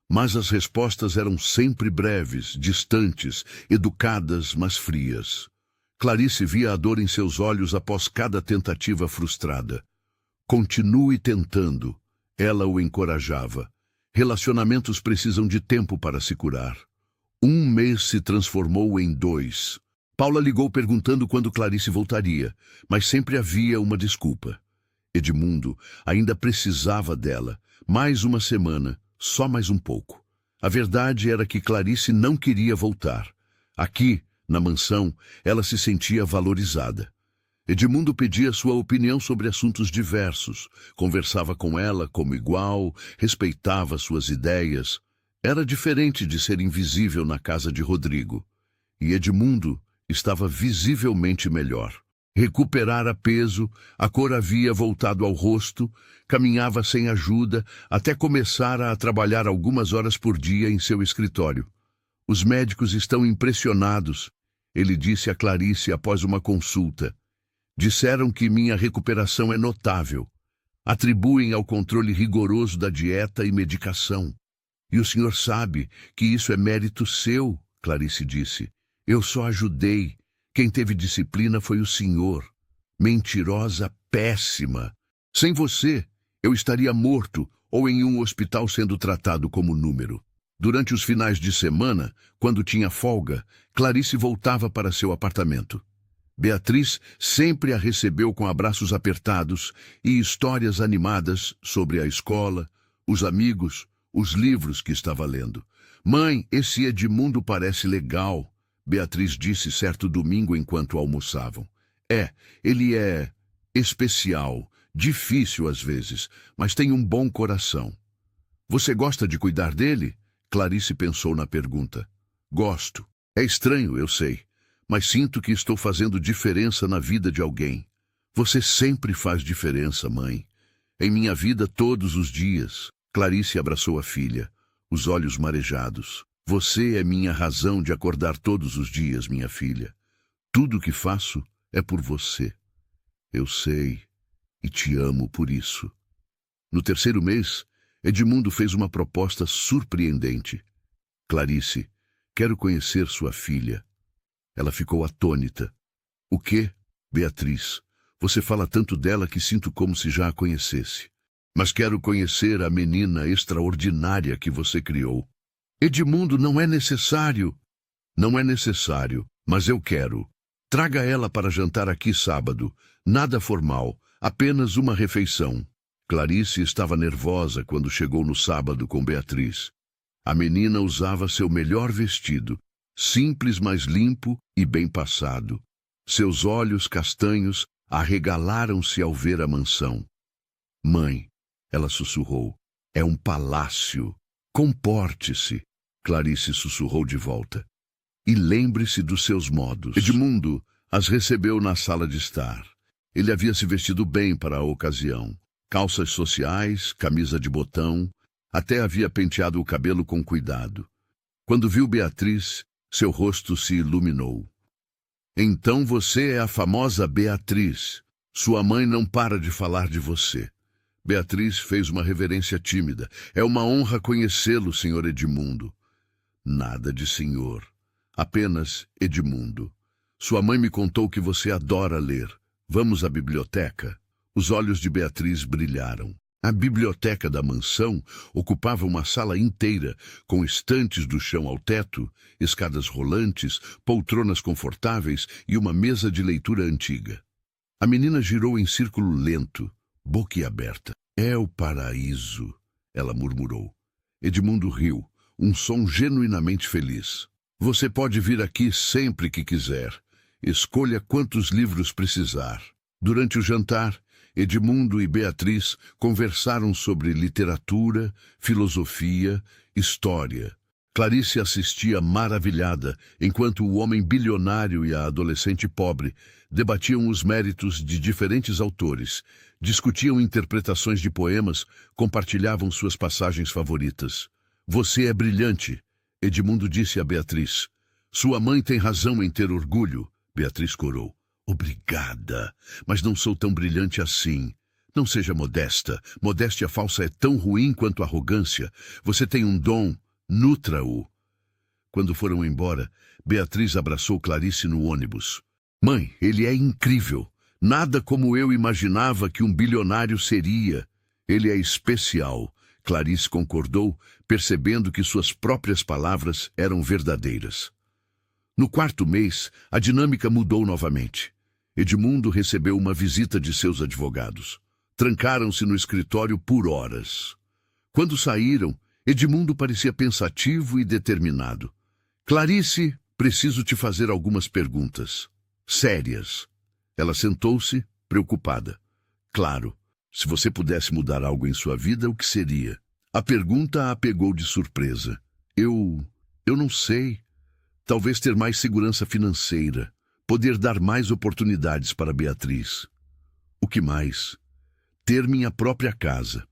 Mas as respostas eram sempre breves, distantes, educadas, mas frias. Clarice via a dor em seus olhos após cada tentativa frustrada. Continue tentando. Ela o encorajava. Relacionamentos precisam de tempo para se curar. 1 mês se transformou em 2. Paula ligou perguntando quando Clarice voltaria, mas sempre havia uma desculpa. Edmundo ainda precisava dela. Mais uma semana. Só mais um pouco. A verdade era que Clarice não queria voltar. Aqui, na mansão, ela se sentia valorizada. Edmundo pedia sua opinião sobre assuntos diversos, conversava com ela como igual, respeitava suas ideias. Era diferente de ser invisível na casa de Rodrigo. E Edmundo estava visivelmente melhor. Recuperara peso, a cor havia voltado ao rosto, caminhava sem ajuda, até começar a trabalhar algumas horas por dia em seu escritório. Os médicos estão impressionados, ele disse a Clarice após uma consulta. Disseram que minha recuperação é notável. Atribuem ao controle rigoroso da dieta e medicação. E o senhor sabe que isso é mérito seu, Clarice disse. Eu só ajudei. Quem teve disciplina foi o senhor. Mentirosa péssima. Sem você, eu estaria morto ou em um hospital sendo tratado como número. Durante os finais de semana, quando tinha folga, Clarice voltava para seu apartamento. Beatriz sempre a recebeu com abraços apertados e histórias animadas sobre a escola, os amigos, os livros que estava lendo. "Mãe, esse Edmundo parece legal", Beatriz disse certo domingo enquanto almoçavam. Ele é especial, difícil às vezes, mas tem um bom coração." "Você gosta de cuidar dele?" Clarice pensou na pergunta. "Gosto. É estranho, eu sei, mas sinto que estou fazendo diferença na vida de alguém." "Você sempre faz diferença, mãe. Em minha vida todos os dias." Clarice abraçou a filha, os olhos marejados. "Você é minha razão de acordar todos os dias, minha filha. Tudo o que faço é por você. Eu sei e te amo por isso." No terceiro mês, Edmundo fez uma proposta surpreendente. "Clarice, quero conhecer sua filha." Ela ficou atônita. "O quê? Beatriz, você fala tanto dela que sinto como se já a conhecesse. Mas quero conhecer a menina extraordinária que você criou." "Edmundo, não é necessário." "Não é necessário, mas eu quero. Traga ela para jantar aqui sábado. Nada formal, apenas uma refeição." Clarice estava nervosa quando chegou no sábado com Beatriz. A menina usava seu melhor vestido, simples, mas limpo e bem passado. Seus olhos castanhos arregalaram-se ao ver a mansão. "Mãe", ela sussurrou, "é um palácio. Comporte-se." Clarice sussurrou de volta. "E lembre-se dos seus modos." Edmundo as recebeu na sala de estar. Ele havia se vestido bem para a ocasião. Calças sociais, camisa de botão, até havia penteado o cabelo com cuidado. Quando viu Beatriz, seu rosto se iluminou. "Então você é a famosa Beatriz. Sua mãe não para de falar de você." Beatriz fez uma reverência tímida. "É uma honra conhecê-lo, senhor Edmundo." "Nada de senhor. Apenas Edmundo. Sua mãe me contou que você adora ler. Vamos à biblioteca?" Os olhos de Beatriz brilharam. A biblioteca da mansão ocupava uma sala inteira, com estantes do chão ao teto, escadas rolantes, poltronas confortáveis e uma mesa de leitura antiga. A menina girou em círculo lento, boquiaberta. "É o paraíso", ela murmurou. Edmundo riu, um som genuinamente feliz. "Você pode vir aqui sempre que quiser. Escolha quantos livros precisar." Durante o jantar, Edmundo e Beatriz conversaram sobre literatura, filosofia, história. Clarice assistia maravilhada, enquanto o homem bilionário e a adolescente pobre debatiam os méritos de diferentes autores, discutiam interpretações de poemas, compartilhavam suas passagens favoritas. "Você é brilhante", Edmundo disse a Beatriz. "Sua mãe tem razão em ter orgulho", Beatriz corou. "Obrigada, mas não sou tão brilhante assim. Não seja modesta. Modéstia falsa é tão ruim quanto arrogância. Você tem um dom, nutra-o." Quando foram embora, Beatriz abraçou Clarice no ônibus. "Mãe, ele é incrível. Nada como eu imaginava que um bilionário seria. Ele é especial." Clarice concordou, percebendo que suas próprias palavras eram verdadeiras. No quarto mês, a dinâmica mudou novamente. Edmundo recebeu uma visita de seus advogados. Trancaram-se no escritório por horas. Quando saíram, Edmundo parecia pensativo e determinado. "Clarice, preciso te fazer algumas perguntas. Sérias." Ela sentou-se, preocupada. "Claro, se você pudesse mudar algo em sua vida, o que seria?" A pergunta a pegou de surpresa. Eu não sei. Talvez ter mais segurança financeira. Poder dar mais oportunidades para Beatriz." "O que mais?" "Ter minha própria casa.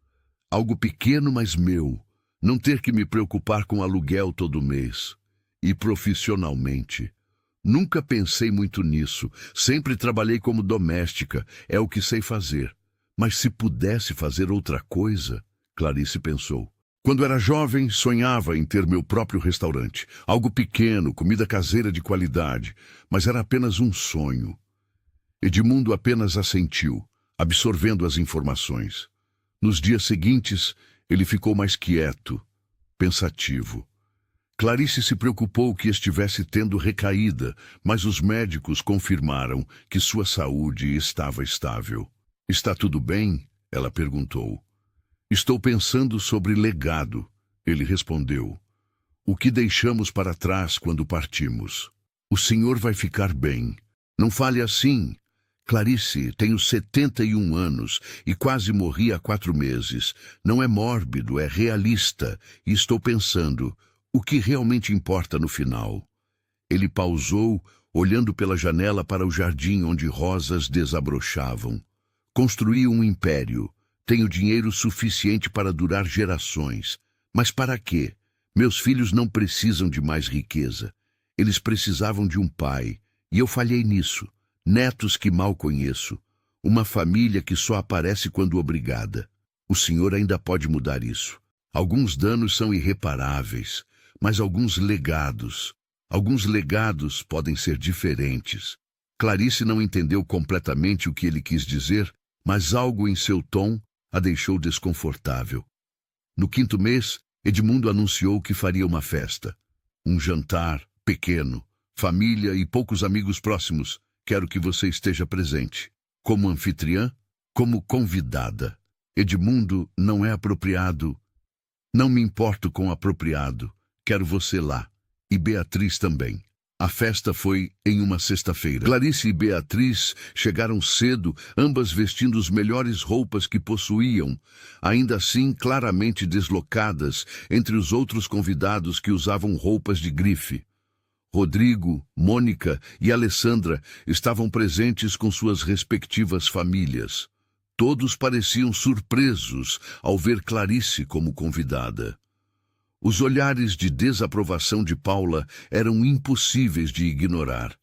Algo pequeno, mas meu. Não ter que me preocupar com aluguel todo mês. E profissionalmente. Nunca pensei muito nisso. Sempre trabalhei como doméstica. É o que sei fazer. Mas se pudesse fazer outra coisa..." Clarice pensou. "Quando era jovem, sonhava em ter meu próprio restaurante. Algo pequeno, comida caseira de qualidade. Mas era apenas um sonho." Edmundo apenas assentiu, absorvendo as informações. Nos dias seguintes, Ele ficou mais quieto, pensativo. Clarice se preocupou que estivesse tendo recaída, mas os médicos confirmaram que sua saúde estava estável. Está tudo bem? Ela perguntou. Estou pensando sobre legado, ele respondeu. O que deixamos para trás quando partimos? O senhor vai ficar bem. Não fale assim. Clarice, tenho 71 anos e quase morri há 4 meses. Não é mórbido, é realista. E estou pensando, o que realmente importa no final? Ele pausou, olhando pela janela para o jardim onde rosas desabrochavam. Construí um império. Tenho dinheiro suficiente para durar gerações. Mas para quê? Meus filhos não precisam de mais riqueza. Eles precisavam de um pai. E eu falhei nisso. Netos que mal conheço. Uma família que só aparece quando obrigada. O senhor ainda pode mudar isso. Alguns danos são irreparáveis, mas alguns legados podem ser diferentes. Clarice não entendeu completamente o que ele quis dizer, mas algo em seu tom a deixou desconfortável. No 5º mês, Edmundo anunciou que faria uma festa. Um jantar pequeno, família e poucos amigos próximos. Quero que você esteja presente. Como anfitriã, como convidada. Edmundo não é apropriado. Não me importo com apropriado. Quero você lá. E Beatriz também. A festa foi em uma sexta-feira. Clarice e Beatriz chegaram cedo, ambas vestindo as melhores roupas que possuíam, ainda assim claramente deslocadas entre os outros convidados que usavam roupas de grife. Rodrigo, Mônica e Alessandra estavam presentes com suas respectivas famílias. Todos pareciam surpresos ao ver Clarice como convidada. Os olhares de desaprovação de Paula eram impossíveis de ignorar.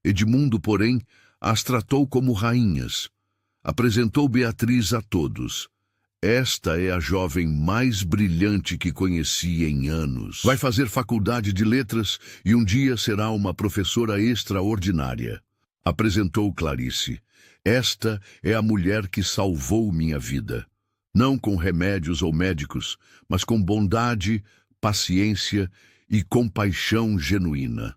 Edmundo, porém, as tratou como rainhas. Apresentou Beatriz a todos. Esta é a jovem mais brilhante que conheci em anos. Vai fazer faculdade de letras e um dia será uma professora extraordinária. Apresentou Clarice. Esta é a mulher que salvou minha vida. Não com remédios ou médicos, mas com bondade, paciência e compaixão genuína.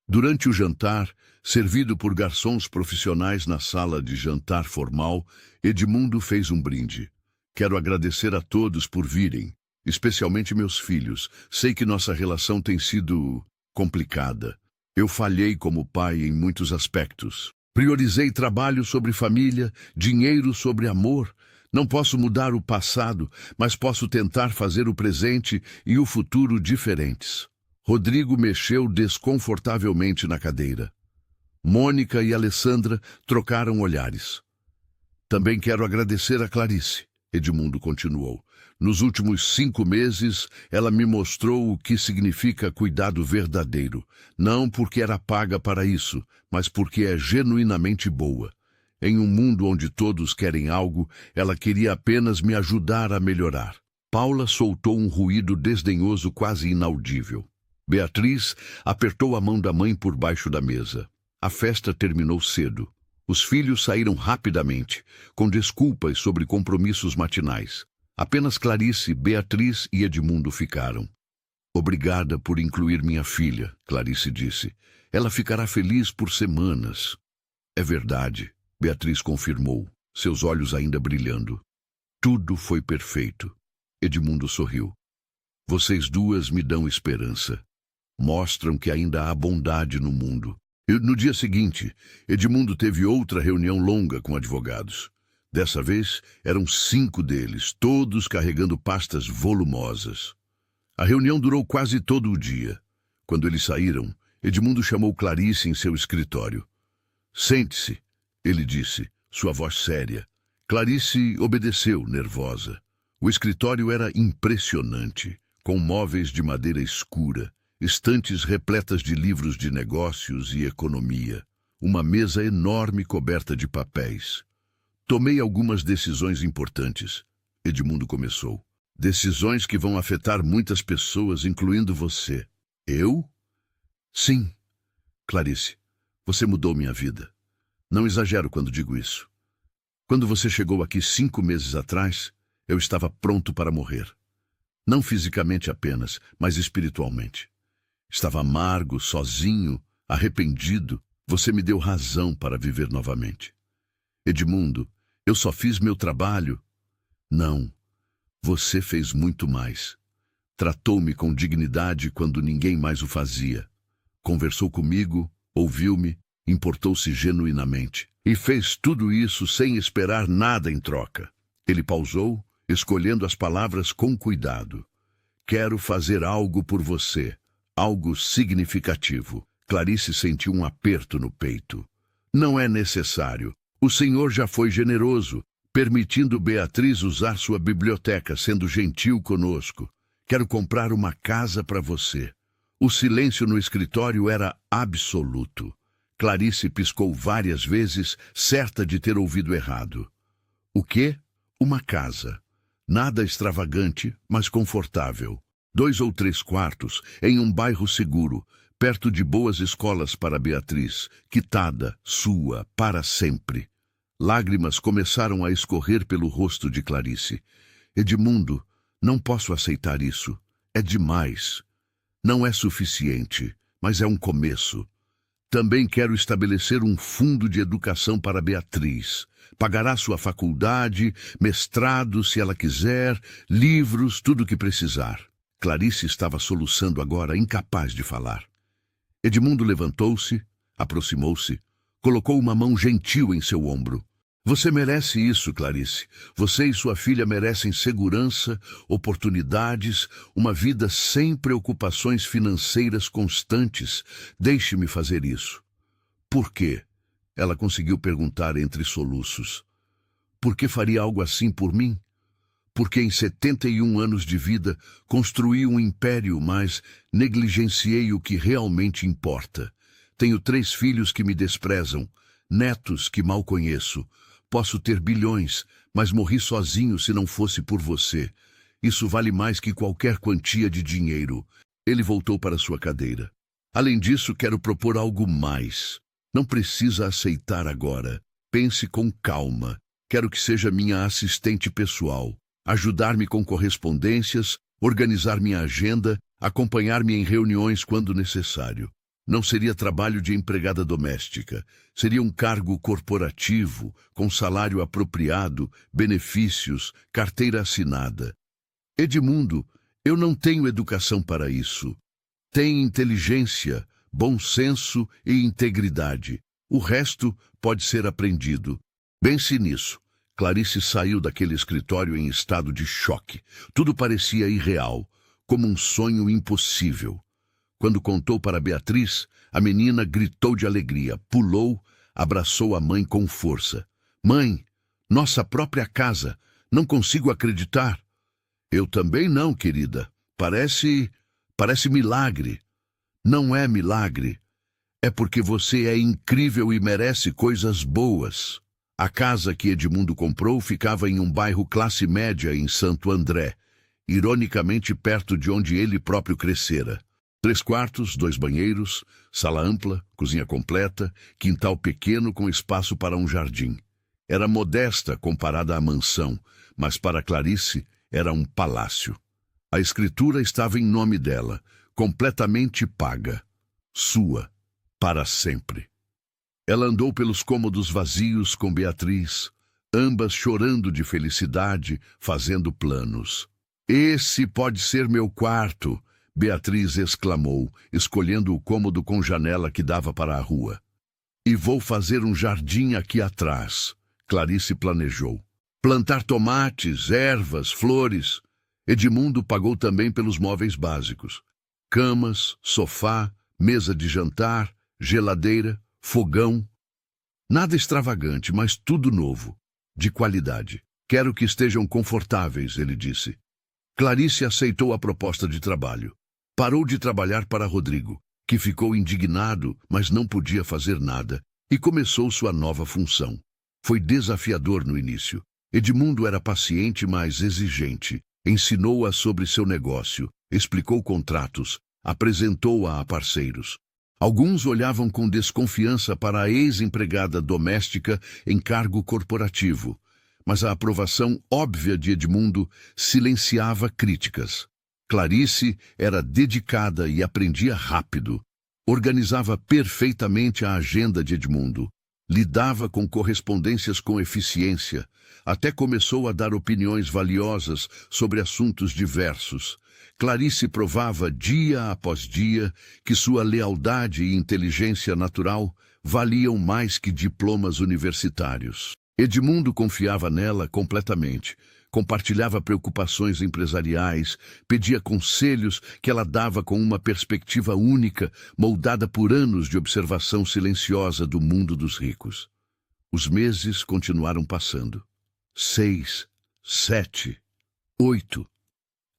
Durante o jantar, servido por garçons profissionais na sala de jantar formal, Edmundo fez um brinde. Quero agradecer a todos por virem, especialmente meus filhos. Sei que nossa relação tem sido complicada. Eu falhei como pai em muitos aspectos. Priorizei trabalho sobre família, dinheiro sobre amor. Não posso mudar o passado, mas posso tentar fazer o presente e o futuro diferentes. Rodrigo mexeu desconfortavelmente na cadeira. Mônica e Alessandra trocaram olhares. Também quero agradecer a Clarice, Edmundo continuou. Nos últimos 5 meses, ela me mostrou o que significa cuidado verdadeiro. Não porque era paga para isso, mas porque é genuinamente boa. Em um mundo onde todos querem algo, ela queria apenas me ajudar a melhorar. Paula soltou um ruído desdenhoso quase inaudível. Beatriz apertou a mão da mãe por baixo da mesa. A festa terminou cedo. Os filhos saíram rapidamente, com desculpas sobre compromissos matinais. Apenas Clarice, Beatriz e Edmundo ficaram. Obrigada por incluir minha filha, Clarice disse. Ela ficará feliz por semanas. É verdade. Beatriz confirmou, seus olhos ainda brilhando. Tudo foi perfeito. Edmundo sorriu. Vocês duas me dão esperança. Mostram que ainda há bondade no mundo. No dia seguinte, Edmundo teve outra reunião longa com advogados. Dessa vez, eram 5 deles, todos carregando pastas volumosas. A reunião durou quase todo o dia. Quando eles saíram, Edmundo chamou Clarice em seu escritório. Sente-se. Ele disse, sua voz séria. Clarice obedeceu, nervosa. O escritório era impressionante, com móveis de madeira escura, estantes repletas de livros de negócios e economia, uma mesa enorme coberta de papéis. Tomei algumas decisões importantes. Edmundo começou. Decisões que vão afetar muitas pessoas, incluindo você. Eu? Sim. Clarice, você mudou minha vida. Não exagero quando digo isso. Quando você chegou aqui 5 meses atrás, Eu estava pronto para morrer. Não fisicamente apenas, mas espiritualmente. Estava amargo, sozinho, arrependido. Você me deu razão para viver novamente. Edmundo, eu só fiz meu trabalho. Não, você fez muito mais. Tratou-me com dignidade quando ninguém mais o fazia. Conversou comigo, ouviu-me, importou-se genuinamente. E fez tudo isso sem esperar nada em troca. Ele pausou, escolhendo as palavras com cuidado. Quero fazer algo por você, algo significativo. Clarice sentiu um aperto no peito. Não é necessário. O Senhor já foi generoso, permitindo Beatriz usar sua biblioteca, sendo gentil conosco. Quero comprar uma casa para você. O silêncio no escritório era absoluto. Clarice piscou várias vezes, certa de ter ouvido errado. O quê? Uma casa. Nada extravagante, mas confortável. 2 ou 3 quartos, em um bairro seguro, perto de boas escolas para Beatriz, quitada, sua, para sempre. Lágrimas começaram a escorrer pelo rosto de Clarice. Edmundo, não posso aceitar isso. É demais. Não é suficiente, mas é um começo. Também quero estabelecer um fundo de educação para Beatriz. Pagará sua faculdade, mestrado, se ela quiser, livros, tudo o que precisar. Clarice estava soluçando agora, incapaz de falar. Edmundo levantou-se, aproximou-se, colocou uma mão gentil em seu ombro. Você merece isso, Clarice. Você e sua filha merecem segurança, oportunidades, uma vida sem preocupações financeiras constantes. Deixe-me fazer isso. Por quê? Ela conseguiu perguntar entre soluços. Por que faria algo assim por mim? Porque em 71 anos de vida construí um império, mas negligenciei o que realmente importa. Tenho 3 filhos que me desprezam, netos que mal conheço. Posso ter bilhões, mas morri sozinho se não fosse por você. Isso vale mais que qualquer quantia de dinheiro. Ele voltou para sua cadeira. Além disso, quero propor algo mais. Não precisa aceitar agora. Pense com calma. Quero que seja minha assistente pessoal. Ajudar-me com correspondências, organizar minha agenda, acompanhar-me em reuniões quando necessário. Não seria trabalho de empregada doméstica. Seria um cargo corporativo, com salário apropriado, benefícios, carteira assinada. Edmundo, eu não tenho educação para isso. Tem inteligência, bom senso e integridade. O resto pode ser aprendido. Pense nisso. Clarice saiu daquele escritório em estado de choque. Tudo parecia irreal, como um sonho impossível. Quando contou para Beatriz, a menina gritou de alegria, pulou, abraçou a mãe com força. Mãe, nossa própria casa, não consigo acreditar. Eu também não, querida. Parece milagre. Não é milagre. É porque você é incrível e merece coisas boas. A casa que Edmundo comprou ficava em um bairro classe média em Santo André, ironicamente perto de onde ele próprio crescera. 3 quartos, 2 banheiros, sala ampla, cozinha completa, quintal pequeno com espaço para um jardim. Era modesta comparada à mansão, mas para Clarice era um palácio. A escritura estava em nome dela, completamente paga. Sua, para sempre. Ela andou pelos cômodos vazios com Beatriz, ambas chorando de felicidade, fazendo planos. Esse pode ser meu quarto, Beatriz exclamou, escolhendo o cômodo com janela que dava para a rua. E vou fazer um jardim aqui atrás, Clarice planejou. Plantar tomates, ervas, flores. Edmundo pagou também pelos móveis básicos. Camas, sofá, mesa de jantar, geladeira, fogão. Nada extravagante, mas tudo novo, de qualidade. Quero que estejam confortáveis, ele disse. Clarice aceitou a proposta de trabalho. Parou de trabalhar para Rodrigo, que ficou indignado, mas não podia fazer nada, e começou sua nova função. Foi desafiador no início. Edmundo era paciente, mas exigente. Ensinou-a sobre seu negócio, explicou contratos, apresentou-a a parceiros. Alguns olhavam com desconfiança para a ex-empregada doméstica em cargo corporativo, mas a aprovação óbvia de Edmundo silenciava críticas. Clarice era dedicada e aprendia rápido. Organizava perfeitamente a agenda de Edmundo. Lidava com correspondências com eficiência. Até começou a dar opiniões valiosas sobre assuntos diversos. Clarice provava dia após dia que sua lealdade e inteligência natural valiam mais que diplomas universitários. Edmundo confiava nela completamente. Compartilhava preocupações empresariais, pedia conselhos que ela dava com uma perspectiva única, moldada por anos de observação silenciosa do mundo dos ricos. Os meses continuaram passando. 6, 7, 8.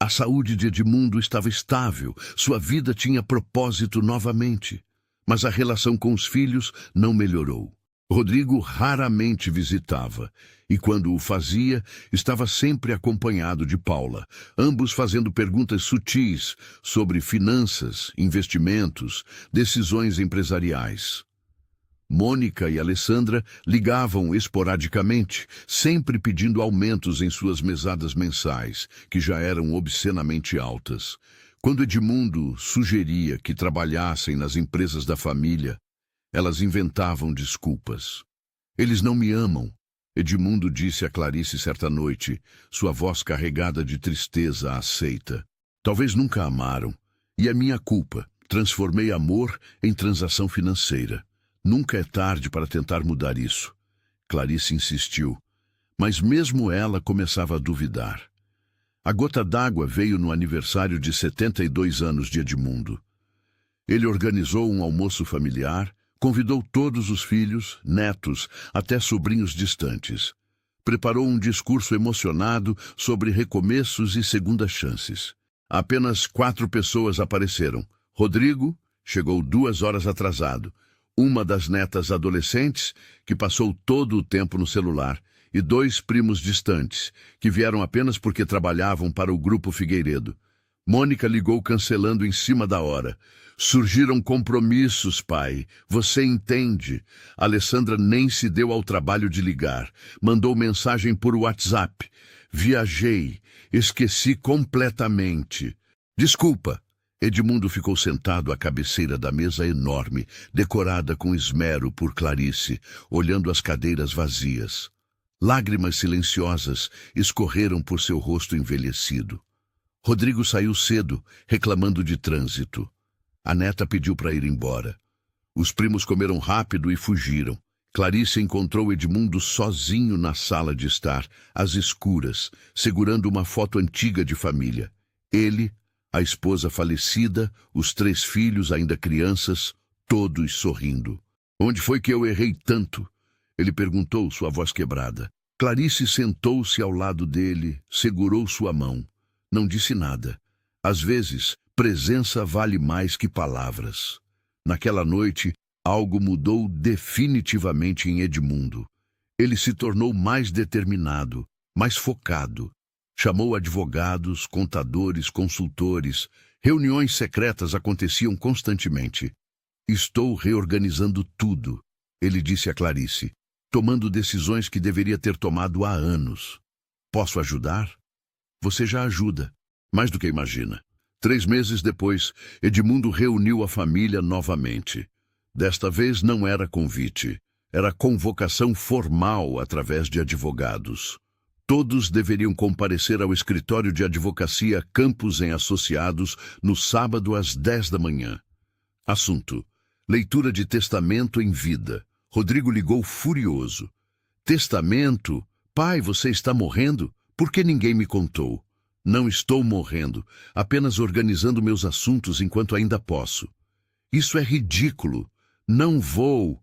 A saúde de Edmundo estava estável, sua vida tinha propósito novamente, mas a relação com os filhos não melhorou. Rodrigo raramente visitava, e quando o fazia, estava sempre acompanhado de Paula, ambos fazendo perguntas sutis sobre finanças, investimentos, decisões empresariais. Mônica e Alessandra ligavam esporadicamente, sempre pedindo aumentos em suas mesadas mensais, que já eram obscenamente altas. Quando Edmundo sugeria que trabalhassem nas empresas da família, elas inventavam desculpas. Eles não me amam, Edmundo disse a Clarice certa noite, sua voz carregada de tristeza aceita. Talvez nunca amaram, e é minha culpa. Transformei amor em transação financeira. Nunca é tarde para tentar mudar isso. Clarice insistiu, mas mesmo ela começava a duvidar. A gota d'água veio no aniversário de 72 anos de Edmundo. Ele organizou um almoço familiar, convidou todos os filhos, netos, até sobrinhos distantes. Preparou um discurso emocionado sobre recomeços e segundas chances. Apenas 4 pessoas apareceram. Rodrigo chegou 2 horas atrasado. Uma das netas adolescentes, que passou todo o tempo no celular, e 2 primos distantes, que vieram apenas porque trabalhavam para o Grupo Figueiredo. Mônica ligou cancelando em cima da hora. Surgiram compromissos, pai. Você entende? Alessandra nem se deu ao trabalho de ligar. Mandou mensagem por WhatsApp. Viajei. Esqueci completamente. Desculpa. Edmundo ficou sentado à cabeceira da mesa enorme, decorada com esmero por Clarice, olhando as cadeiras vazias. Lágrimas silenciosas escorreram por seu rosto envelhecido. Rodrigo saiu cedo, reclamando de trânsito. A neta pediu para ir embora. Os primos comeram rápido e fugiram. Clarice encontrou Edmundo sozinho na sala de estar, às escuras, segurando uma foto antiga de família. Ele, a esposa falecida, os 3 filhos ainda crianças, todos sorrindo. Onde foi que eu errei tanto? Ele perguntou, sua voz quebrada. Clarice sentou-se ao lado dele, segurou sua mão. Não disse nada. Às vezes, presença vale mais que palavras. Naquela noite, algo mudou definitivamente em Edmundo. Ele se tornou mais determinado, mais focado. Chamou advogados, contadores, consultores. Reuniões secretas aconteciam constantemente. Estou reorganizando tudo, ele disse a Clarice, tomando decisões que deveria ter tomado há anos. Posso ajudar? Você já ajuda, mais do que imagina. 3 meses depois, Edmundo reuniu a família novamente. Desta vez não era convite, era convocação formal através de advogados. Todos deveriam comparecer ao escritório de advocacia Campos em Associados no sábado às 10 da manhã. Assunto: leitura de testamento em vida. Rodrigo ligou furioso. Testamento? Pai, você está morrendo? Por que ninguém me contou? Não estou morrendo, apenas organizando meus assuntos enquanto ainda posso. Isso é ridículo. Não vou.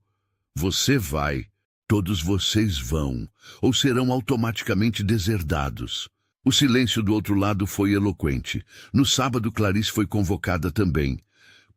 Você vai. Todos vocês vão, ou serão automaticamente deserdados. O silêncio do outro lado foi eloquente. No sábado, Clarice foi convocada também.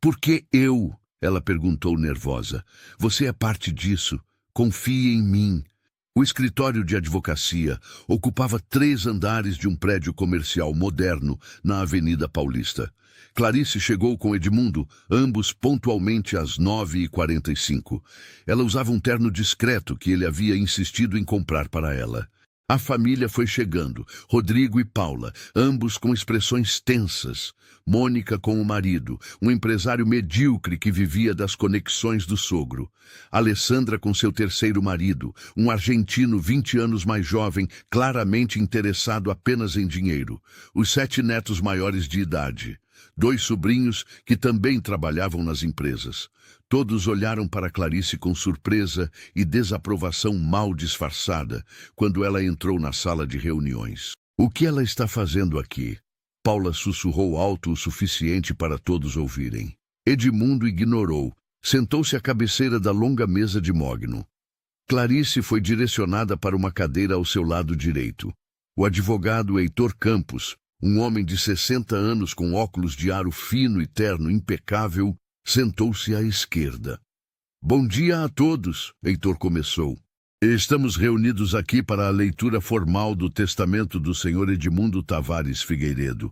Por que eu? Ela perguntou nervosa. Você é parte disso. Confie em mim. O escritório de advocacia ocupava 3 andares de um prédio comercial moderno na Avenida Paulista. Clarice chegou com Edmundo, ambos pontualmente às 9h45. Ela usava um terno discreto que ele havia insistido em comprar para ela. A família foi chegando, Rodrigo e Paula, ambos com expressões tensas. Mônica com o marido, um empresário medíocre que vivia das conexões do sogro. Alessandra com seu terceiro marido, um argentino 20 anos mais jovem, claramente interessado apenas em dinheiro. Os 7 netos maiores de idade. 2 sobrinhos que também trabalhavam nas empresas. Todos olharam para Clarice com surpresa e desaprovação mal disfarçada quando ela entrou na sala de reuniões. O que ela está fazendo aqui? Paula sussurrou alto o suficiente para todos ouvirem. Edmundo ignorou. Sentou-se à cabeceira da longa mesa de mogno. Clarice foi direcionada para uma cadeira ao seu lado direito. O advogado Heitor Campos, um homem de 60 anos com óculos de aro fino e terno impecável, sentou-se à esquerda. Bom dia a todos, Heitor começou. Estamos reunidos aqui para a leitura formal do testamento do Sr. Edmundo Tavares Figueiredo,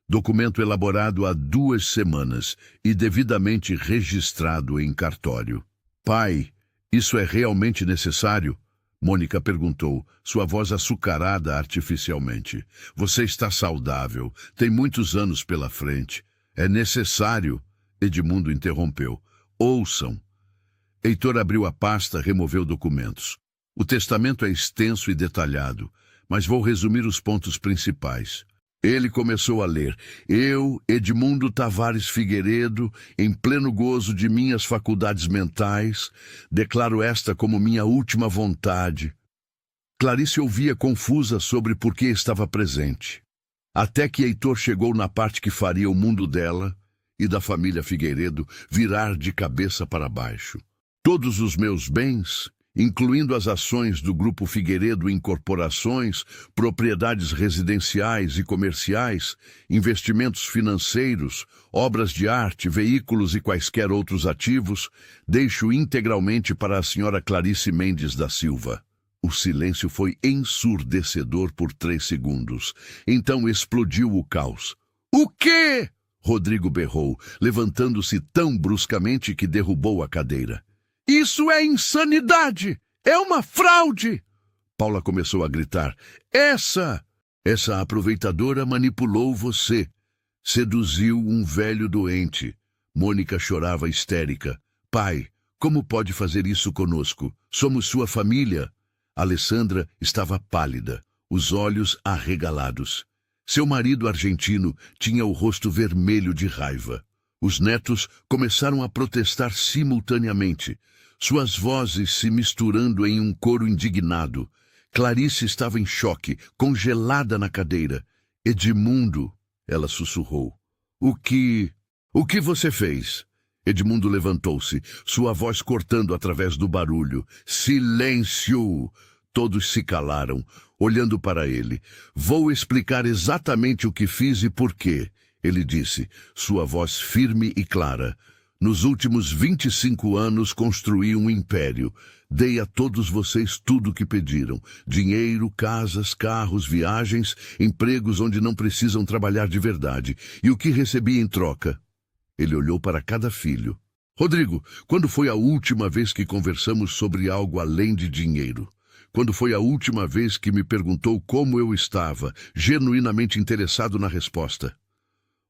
documento elaborado há 2 semanas e devidamente registrado em cartório. Pai, isso é realmente necessário? Mônica perguntou, sua voz açucarada artificialmente. Você está saudável, tem muitos anos pela frente. É necessário? Edmundo interrompeu. Ouçam. Heitor abriu a pasta, removeu documentos. O testamento é extenso e detalhado, mas vou resumir os pontos principais. Ele começou a ler. Eu, Edmundo Tavares Figueiredo, em pleno gozo de minhas faculdades mentais, declaro esta como minha última vontade. Clarice ouvia confusa sobre por que estava presente. Até que Heitor chegou na parte que faria o mundo dela e da família Figueiredo virar de cabeça para baixo. Todos os meus bens, incluindo as ações do Grupo Figueiredo em corporações, propriedades residenciais e comerciais, investimentos financeiros, obras de arte, veículos e quaisquer outros ativos, deixo integralmente para a senhora Clarice Mendes da Silva. O silêncio foi ensurdecedor por 3 segundos. Então explodiu o caos. O quê? Rodrigo berrou, levantando-se tão bruscamente que derrubou a cadeira. Isso é insanidade! É uma fraude! Paula começou a gritar. Essa aproveitadora manipulou você. Seduziu um velho doente. Mônica chorava histérica. Pai, como pode fazer isso conosco? Somos sua família. Alessandra estava pálida, os olhos arregalados. Seu marido argentino tinha o rosto vermelho de raiva. Os netos começaram a protestar simultaneamente, suas vozes se misturando em um coro indignado. Clarice estava em choque, congelada na cadeira. Edmundo, ela sussurrou. O que você fez? Edmundo levantou-se, sua voz cortando através do barulho. Silêncio! Todos se calaram, olhando para ele. Vou explicar exatamente o que fiz e por quê, ele disse, sua voz firme e clara. Nos últimos 25 anos construí um império. Dei a todos vocês tudo o que pediram. Dinheiro, casas, carros, viagens, empregos onde não precisam trabalhar de verdade. E o que recebi em troca? Ele olhou para cada filho. Rodrigo, quando foi a última vez que conversamos sobre algo além de dinheiro? Quando foi a última vez que me perguntou como eu estava, genuinamente interessado na resposta?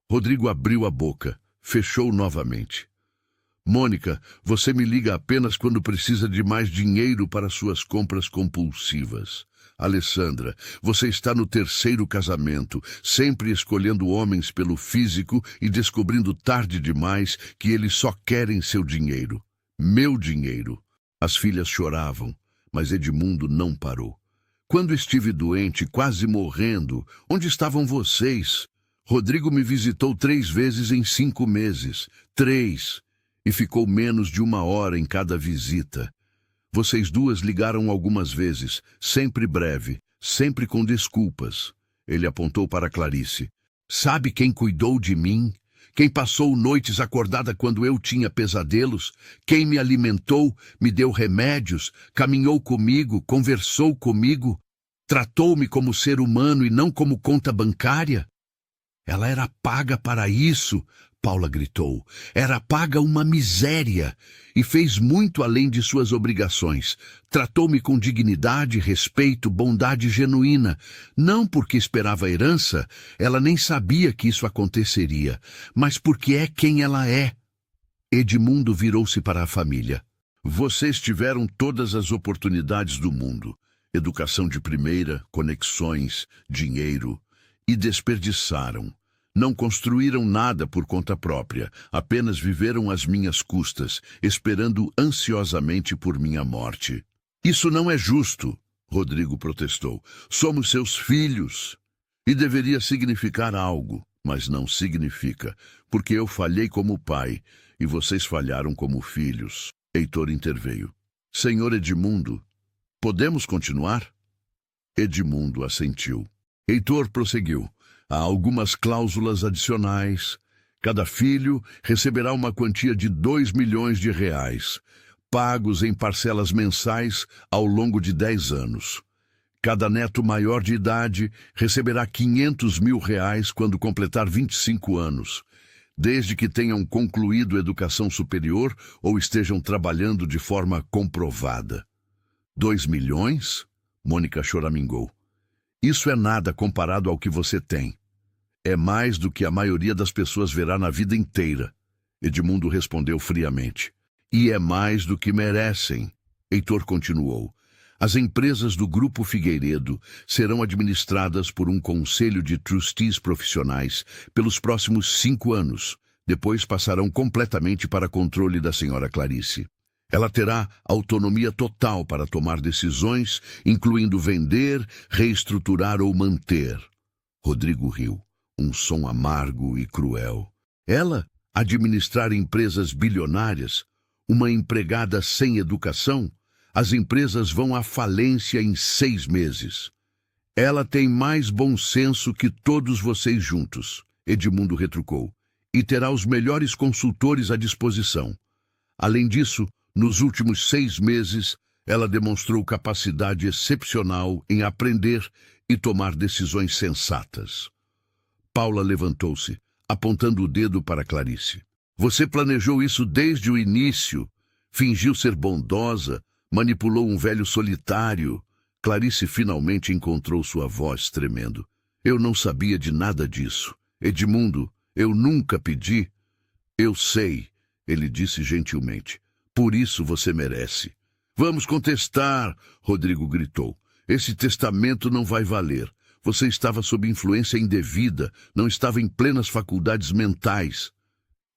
Rodrigo abriu a boca, fechou novamente. Mônica, você me liga apenas quando precisa de mais dinheiro para suas compras compulsivas. Alessandra, você está no 3º casamento, sempre escolhendo homens pelo físico e descobrindo tarde demais que eles só querem seu dinheiro. Meu dinheiro. As filhas choravam, mas Edmundo não parou. Quando estive doente, quase morrendo, onde estavam vocês? Rodrigo me visitou 3 vezes em 5 meses. 3. E ficou menos de 1 hora em cada visita. Vocês 2 ligaram algumas vezes, sempre breve, sempre com desculpas. Ele apontou para Clarice. Sabe quem cuidou de mim? Quem passou noites acordada quando eu tinha pesadelos? Quem me alimentou, me deu remédios, caminhou comigo, conversou comigo, tratou-me como ser humano e não como conta bancária? Ela era paga para isso, Paula gritou. Era paga uma miséria e fez muito além de suas obrigações. Tratou-me com dignidade, respeito, bondade genuína. Não porque esperava herança, ela nem sabia que isso aconteceria, mas porque é quem ela é. Edmundo virou-se para a família. Vocês tiveram todas as oportunidades do mundo. Educação de primeira, conexões, dinheiro, e desperdiçaram. Não construíram nada por conta própria, apenas viveram às minhas custas, esperando ansiosamente por minha morte. Isso não é justo, Rodrigo protestou. Somos seus filhos. E deveria significar algo, mas não significa, porque eu falhei como pai e vocês falharam como filhos. Heitor interveio. Senhor Edmundo, podemos continuar? Edmundo assentiu. Heitor prosseguiu. Há algumas cláusulas adicionais. Cada filho receberá uma quantia de 2 milhões de reais, pagos em parcelas mensais ao longo de 10 anos. Cada neto maior de idade receberá 500 mil reais quando completar 25 anos, desde que tenham concluído educação superior ou estejam trabalhando de forma comprovada. 2 milhões? Mônica choramingou. Isso é nada comparado ao que você tem. É mais do que a maioria das pessoas verá na vida inteira. Edmundo respondeu friamente. E é mais do que merecem. Heitor continuou. As empresas do Grupo Figueiredo serão administradas por um conselho de trustees profissionais pelos próximos 5 anos. Depois passarão completamente para controle da senhora Clarice. Ela terá autonomia total para tomar decisões, incluindo vender, reestruturar ou manter. Rodrigo riu, um som amargo e cruel. Ela administrar empresas bilionárias? Uma empregada sem educação? As empresas vão à falência em 6 meses. Ela tem mais bom senso que todos vocês juntos, Edmundo retrucou, e terá os melhores consultores à disposição. Além disso, nos últimos 6 meses, ela demonstrou capacidade excepcional em aprender e tomar decisões sensatas. Paula levantou-se, apontando o dedo para Clarice. Você planejou isso desde o início. Fingiu ser bondosa, manipulou um velho solitário. Clarice finalmente encontrou sua voz tremendo. Eu não sabia de nada disso. Edmundo, eu nunca pedi. Eu sei, ele disse gentilmente. Por isso você merece. Vamos contestar, Rodrigo gritou. Esse testamento não vai valer. Você estava sob influência indevida, não estava em plenas faculdades mentais.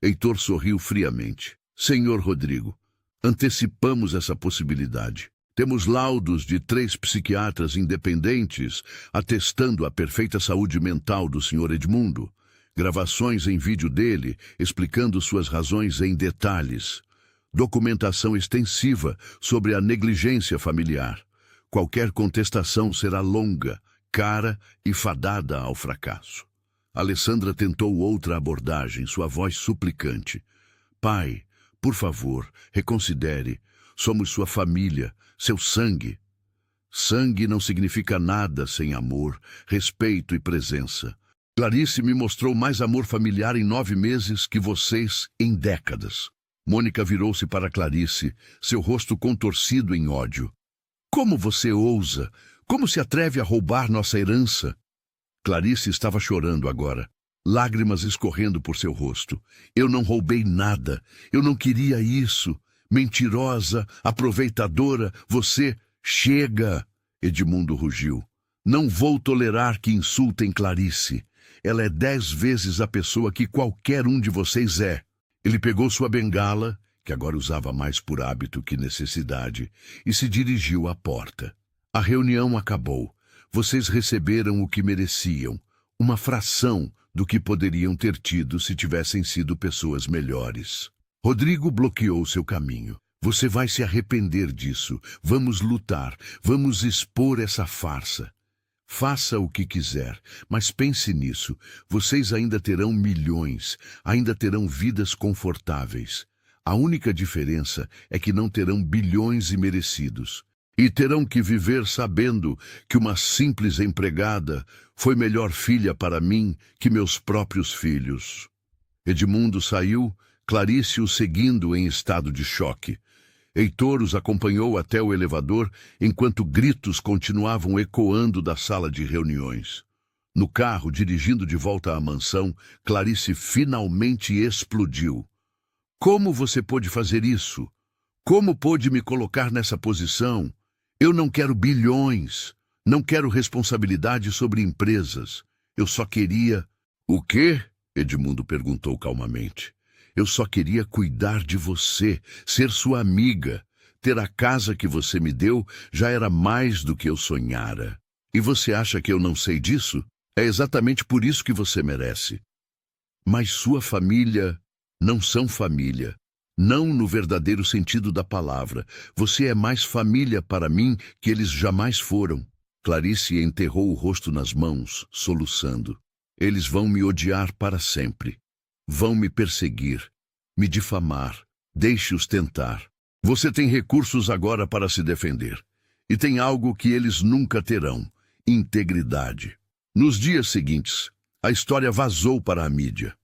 Heitor sorriu friamente. Senhor Rodrigo, antecipamos essa possibilidade. Temos laudos de 3 psiquiatras independentes atestando a perfeita saúde mental do Sr. Edmundo. Gravações em vídeo dele explicando suas razões em detalhes. Documentação extensiva sobre a negligência familiar. Qualquer contestação será longa, cara e fadada ao fracasso. Alessandra tentou outra abordagem, sua voz suplicante. Pai, por favor, reconsidere. Somos sua família, seu sangue. Sangue não significa nada sem amor, respeito e presença. Clarice me mostrou mais amor familiar em 9 meses que vocês em décadas. Mônica virou-se para Clarice, seu rosto contorcido em ódio. Como você ousa? Como se atreve a roubar nossa herança? Clarice estava chorando agora, lágrimas escorrendo por seu rosto. Eu não roubei nada. Eu não queria isso. Mentirosa, aproveitadora, você... Chega! Edmundo rugiu. Não vou tolerar que insultem Clarice. Ela é 10 vezes a pessoa que qualquer um de vocês é. Ele pegou sua bengala, que agora usava mais por hábito que necessidade, e se dirigiu à porta. A reunião acabou. Vocês receberam o que mereciam, uma fração do que poderiam ter tido se tivessem sido pessoas melhores. Rodrigo bloqueou seu caminho. Você vai se arrepender disso. Vamos lutar. Vamos expor essa farsa. Faça o que quiser, mas pense nisso. Vocês ainda terão milhões, ainda terão vidas confortáveis. A única diferença é que não terão bilhões imerecidos. E terão que viver sabendo que uma simples empregada foi melhor filha para mim que meus próprios filhos. Edmundo saiu, Clarice o seguindo em estado de choque. Heitor os acompanhou até o elevador, enquanto gritos continuavam ecoando da sala de reuniões. No carro, dirigindo de volta à mansão, Clarice finalmente explodiu. Como você pôde fazer isso? Como pôde me colocar nessa posição? Eu não quero bilhões. Não quero responsabilidade sobre empresas. Eu só queria... O quê? Edmundo perguntou calmamente. Eu só queria cuidar de você, ser sua amiga. Ter a casa que você me deu já era mais do que eu sonhara. E você acha que eu não sei disso? É exatamente por isso que você merece. Mas sua família não são família. Não no verdadeiro sentido da palavra. Você é mais família para mim que eles jamais foram. Clarice enterrou o rosto nas mãos, soluçando. Eles vão me odiar para sempre. Vão me perseguir, me difamar. Deixe-os tentar. Você tem recursos agora para se defender. E tem algo que eles nunca terão: integridade. Nos dias seguintes, a história vazou para a mídia.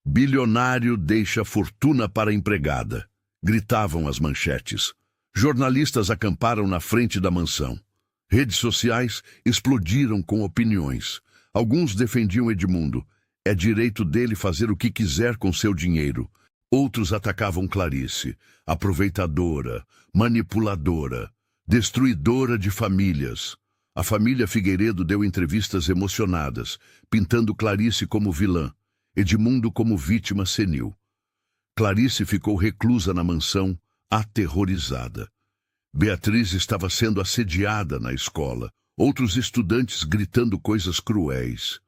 Bilionário deixa fortuna para empregada. Gritavam as manchetes. Jornalistas acamparam na frente da mansão. Redes sociais explodiram com opiniões. Alguns defendiam Edmundo. É direito dele fazer o que quiser com seu dinheiro. Outros atacavam Clarice, aproveitadora, manipuladora, destruidora de famílias. A família Figueiredo deu entrevistas emocionadas, pintando Clarice como vilã, Edmundo como vítima senil. Clarice ficou reclusa na mansão, aterrorizada. Beatriz estava sendo assediada na escola, outros estudantes gritando coisas cruéis.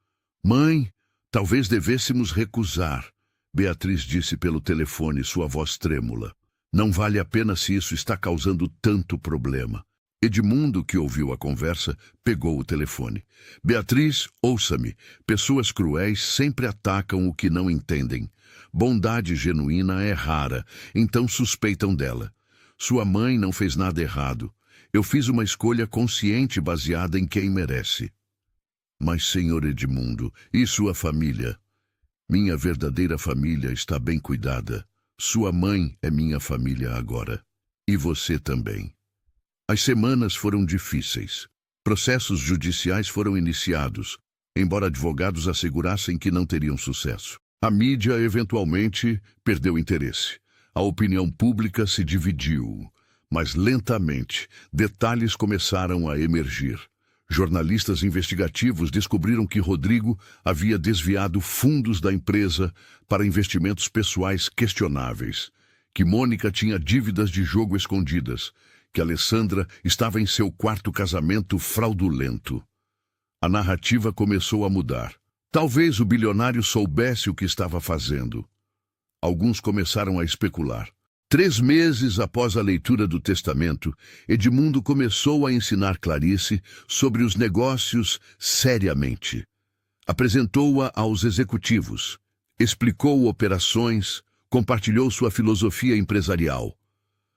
Mãe, talvez devêssemos recusar, Beatriz disse pelo telefone, sua voz trêmula. Não vale a pena se isso está causando tanto problema. Edmundo, que ouviu a conversa, pegou o telefone. Beatriz, ouça-me. Pessoas cruéis sempre atacam o que não entendem. Bondade genuína é rara, então suspeitam dela. Sua mãe não fez nada errado. Eu fiz uma escolha consciente baseada em quem merece. Mas, senhor Edmundo, e sua família? Minha verdadeira família está bem cuidada. Sua mãe é minha família agora. E você também. As semanas foram difíceis. Processos judiciais foram iniciados, embora advogados assegurassem que não teriam sucesso. A mídia, eventualmente, perdeu interesse. A opinião pública se dividiu, mas lentamente detalhes começaram a emergir. Jornalistas investigativos descobriram que Rodrigo havia desviado fundos da empresa para investimentos pessoais questionáveis, que Mônica tinha dívidas de jogo escondidas, que Alessandra estava em seu quarto casamento fraudulento. A narrativa começou a mudar. Talvez o bilionário soubesse o que estava fazendo. Alguns começaram a especular. 3 meses após a leitura do testamento, Edmundo começou a ensinar Clarice sobre os negócios seriamente. Apresentou-a aos executivos, explicou operações, compartilhou sua filosofia empresarial.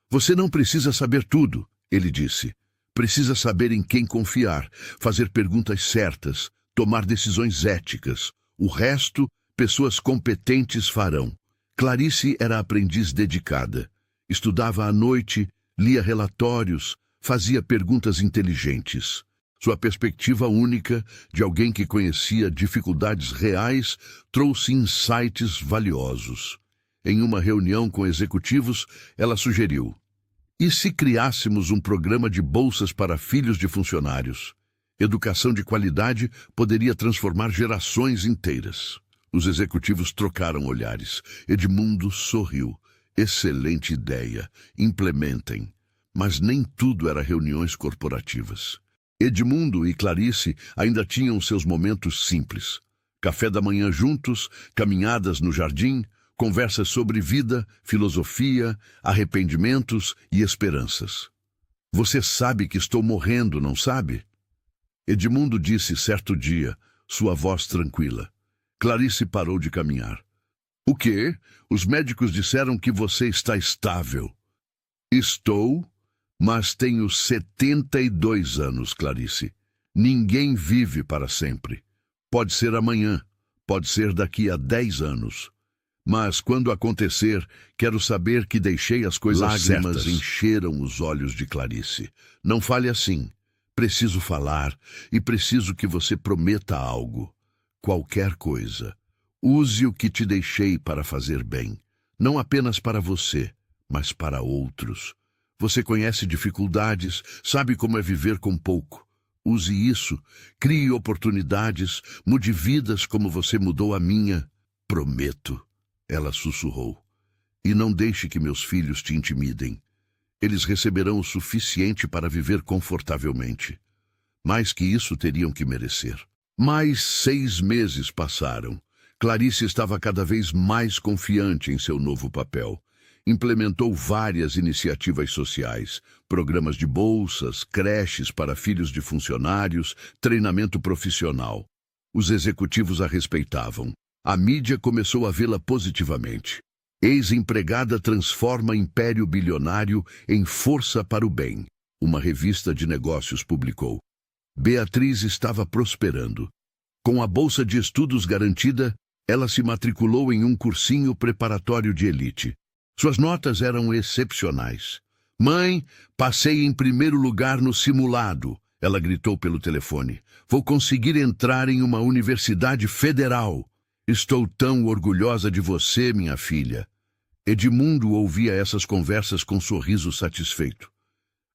Você não precisa saber tudo, ele disse. Precisa saber em quem confiar, fazer perguntas certas, tomar decisões éticas. O resto, pessoas competentes farão. Clarice era aprendiz dedicada. Estudava à noite, lia relatórios, fazia perguntas inteligentes. Sua perspectiva única, de alguém que conhecia dificuldades reais, trouxe insights valiosos. Em uma reunião com executivos, ela sugeriu: e se criássemos um programa de bolsas para filhos de funcionários? Educação de qualidade poderia transformar gerações inteiras. Os executivos trocaram olhares. Edmundo sorriu. Excelente ideia. Implementem. Mas nem tudo era reuniões corporativas. Edmundo e Clarice ainda tinham seus momentos simples. Café da manhã juntos, caminhadas no jardim, conversas sobre vida, filosofia, arrependimentos e esperanças. Você sabe que estou morrendo, não sabe? Edmundo disse certo dia, sua voz tranquila. Clarice parou de caminhar. O quê? Os médicos disseram que você está estável. Estou, mas tenho 72 anos, Clarice. Ninguém vive para sempre. Pode ser amanhã, pode ser daqui a 10 anos. Mas, quando acontecer, quero saber que deixei as coisas certas. Lágrimas encheram os olhos de Clarice. Não fale assim. Preciso falar e preciso que você prometa algo. Qualquer coisa. Use o que te deixei para fazer bem. Não apenas para você, mas para outros. Você conhece dificuldades, sabe como é viver com pouco. Use isso, crie oportunidades, mude vidas como você mudou a minha. Prometo. Ela sussurrou. E não deixe que meus filhos te intimidem. Eles receberão o suficiente para viver confortavelmente. Mais que isso teriam que merecer. Mais 6 meses passaram. Clarice estava cada vez mais confiante em seu novo papel. Implementou várias iniciativas sociais, programas de bolsas, creches para filhos de funcionários, treinamento profissional. Os executivos a respeitavam. A mídia começou a vê-la positivamente. Ex-empregada transforma império bilionário em força para o bem. Uma revista de negócios publicou. Beatriz estava prosperando. Com a bolsa de estudos garantida, ela se matriculou em um cursinho preparatório de elite. Suas notas eram excepcionais. Mãe, passei em primeiro lugar no simulado, ela gritou pelo telefone. Vou conseguir entrar em uma universidade federal. Estou tão orgulhosa de você, minha filha. Edmundo ouvia essas conversas com sorriso satisfeito.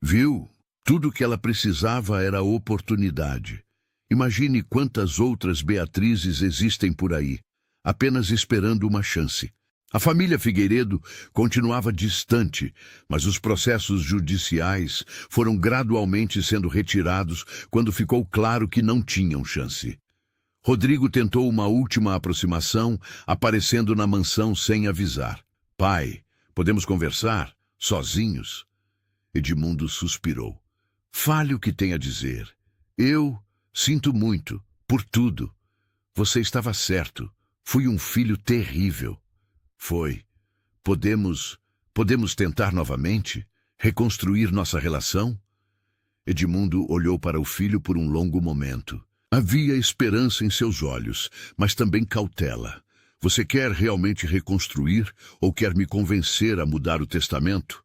Viu? Tudo o que ela precisava era oportunidade. Imagine quantas outras Beatrizes existem por aí, apenas esperando uma chance. A família Figueiredo continuava distante, mas os processos judiciais foram gradualmente sendo retirados quando ficou claro que não tinham chance. Rodrigo tentou uma última aproximação, aparecendo na mansão sem avisar. Pai, podemos conversar? Sozinhos? Edmundo suspirou. Fale o que tem a dizer. Eu sinto muito, por tudo. Você estava certo. Fui um filho terrível. Foi. Podemos tentar novamente? Reconstruir nossa relação? Edmundo olhou para o filho por um longo momento. Havia esperança em seus olhos, mas também cautela. Você quer realmente reconstruir ou quer me convencer a mudar o testamento?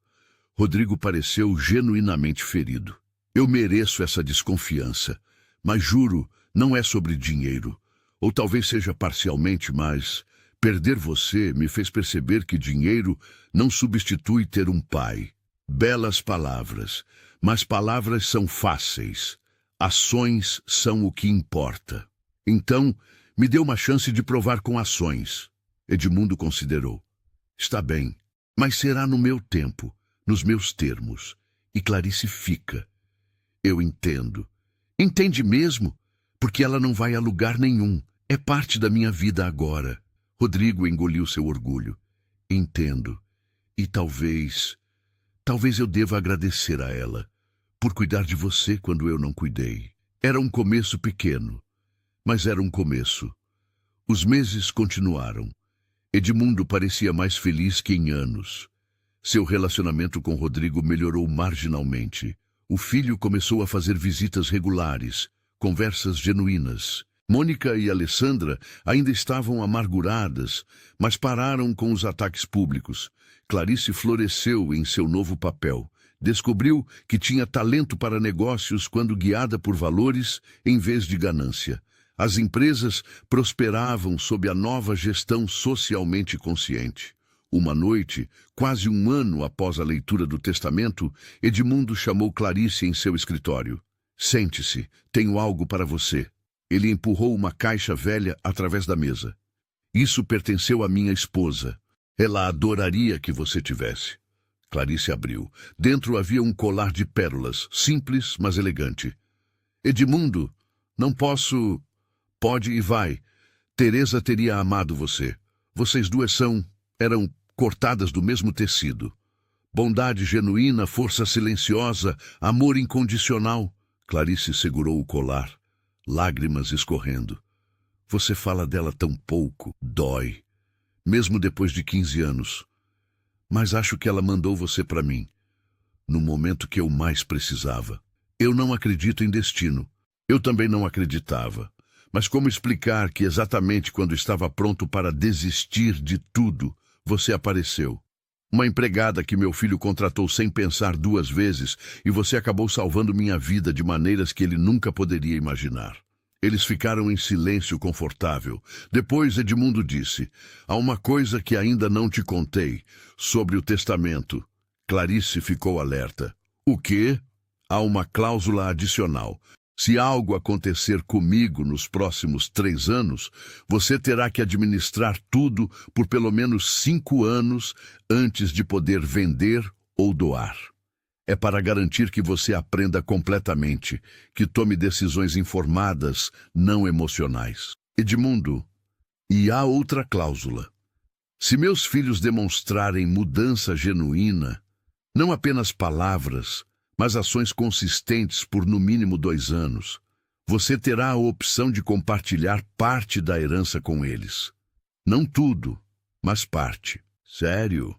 Rodrigo pareceu genuinamente ferido. Eu mereço essa desconfiança, mas juro, não é sobre dinheiro. Ou talvez seja parcialmente, mas perder você me fez perceber que dinheiro não substitui ter um pai. Belas palavras, mas palavras são fáceis. Ações são o que importa. Então, me dê uma chance de provar com ações. Edmundo considerou. Está bem, mas será no meu tempo, nos meus termos. E Clarice fica. Eu entendo. Entende mesmo? Porque ela não vai a lugar nenhum. É parte da minha vida agora. Rodrigo engoliu seu orgulho. Entendo. E talvez eu deva agradecer a ela por cuidar de você quando eu não cuidei. Era um começo pequeno, mas era um começo. Os meses continuaram. Edmundo parecia mais feliz que em anos. Seu relacionamento com Rodrigo melhorou marginalmente. O filho começou a fazer visitas regulares, conversas genuínas. Mônica e Alessandra ainda estavam amarguradas, mas pararam com os ataques públicos. Clarice floresceu em seu novo papel. Descobriu que tinha talento para negócios quando guiada por valores em vez de ganância. As empresas prosperavam sob a nova gestão socialmente consciente. Uma noite, quase um ano após a leitura do testamento, Edmundo chamou Clarice em seu escritório. Sente-se, tenho algo para você. Ele empurrou uma caixa velha através da mesa. Isso pertenceu à minha esposa. Ela adoraria que você tivesse. Clarice abriu. Dentro havia um colar de pérolas, simples, mas elegante. Edmundo, não posso... Pode e vai. Teresa teria amado você. Vocês duas eram cortadas do mesmo tecido. Bondade genuína, força silenciosa, amor incondicional. Clarice segurou o colar, lágrimas escorrendo. Você fala dela tão pouco, dói. Mesmo depois de 15 anos. Mas acho que ela mandou você para mim, no momento que eu mais precisava. Eu não acredito em destino. Eu também não acreditava. Mas como explicar que exatamente quando estava pronto para desistir de tudo, você apareceu? Uma empregada que meu filho contratou sem pensar duas vezes e você acabou salvando minha vida de maneiras que ele nunca poderia imaginar. Eles ficaram em silêncio confortável. Depois Edmundo disse: há uma coisa que ainda não te contei, sobre o testamento. Clarice ficou alerta. O quê? Há uma cláusula adicional. Se algo acontecer comigo nos próximos 3 anos, você terá que administrar tudo por pelo menos 5 anos antes de poder vender ou doar. É para garantir que você aprenda completamente, que tome decisões informadas, não emocionais. Edmundo, e há outra cláusula. Se meus filhos demonstrarem mudança genuína, não apenas palavras, mas ações consistentes por no mínimo 2 anos, você terá a opção de compartilhar parte da herança com eles. Não tudo, mas parte. Sério?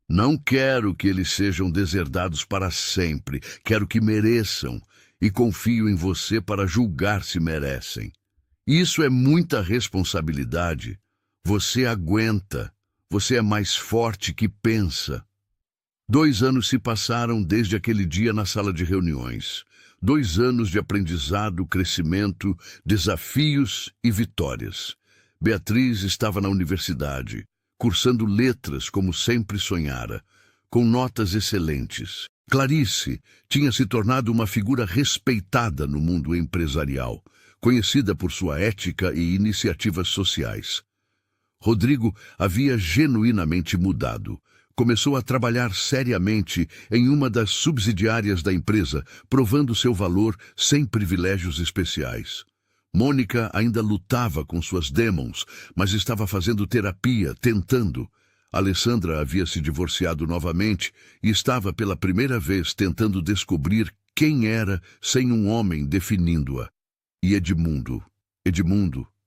Não quero que eles sejam deserdados para sempre. Quero que mereçam e confio em você para julgar se merecem. Isso é muita responsabilidade. Você aguenta. Você é mais forte que pensa. 2 anos se passaram desde aquele dia na sala de reuniões. 2 anos de aprendizado, crescimento, desafios e vitórias. Beatriz estava na universidade, cursando letras como sempre sonhara, com notas excelentes. Clarice tinha se tornado uma figura respeitada no mundo empresarial, conhecida por sua ética e iniciativas sociais. Rodrigo havia genuinamente mudado. Começou a trabalhar seriamente em uma das subsidiárias da empresa, provando seu valor sem privilégios especiais. Mônica ainda lutava com suas demons, mas estava fazendo terapia, tentando. Alessandra havia se divorciado novamente e estava pela primeira vez tentando descobrir quem era sem um homem definindo-a. E Edmundo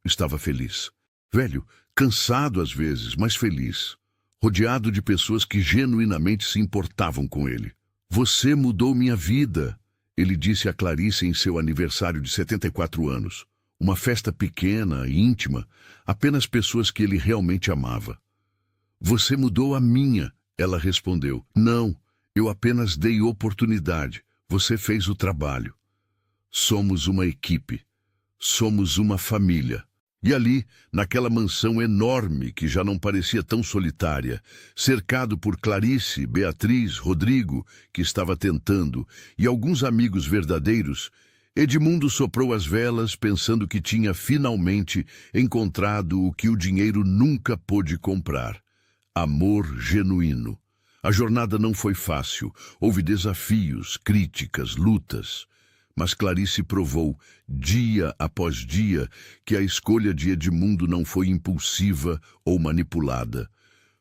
estava feliz. Velho, cansado às vezes, mas feliz. Rodeado de pessoas que genuinamente se importavam com ele. Você mudou minha vida, ele disse a Clarice em seu aniversário de 74 anos. Uma festa pequena e íntima, apenas pessoas que ele realmente amava. Você mudou a minha, ela respondeu. Não, eu apenas dei oportunidade. Você fez o trabalho. Somos uma equipe. Somos uma família. E ali, naquela mansão enorme que já não parecia tão solitária, cercado por Clarice, Beatriz, Rodrigo, que estava tentando, e alguns amigos verdadeiros, Edmundo soprou as velas pensando que tinha finalmente encontrado o que o dinheiro nunca pôde comprar: amor genuíno. A jornada não foi fácil, houve desafios, críticas, lutas. Mas Clarice provou, dia após dia, que a escolha de Edmundo não foi impulsiva ou manipulada.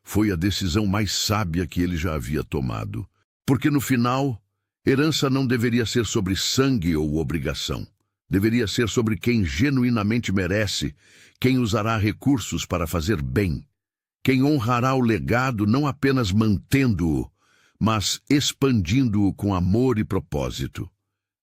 Foi a decisão mais sábia que ele já havia tomado. Porque no final, herança não deveria ser sobre sangue ou obrigação. Deveria ser sobre quem genuinamente merece, quem usará recursos para fazer bem, quem honrará o legado não apenas mantendo-o, mas expandindo-o com amor e propósito.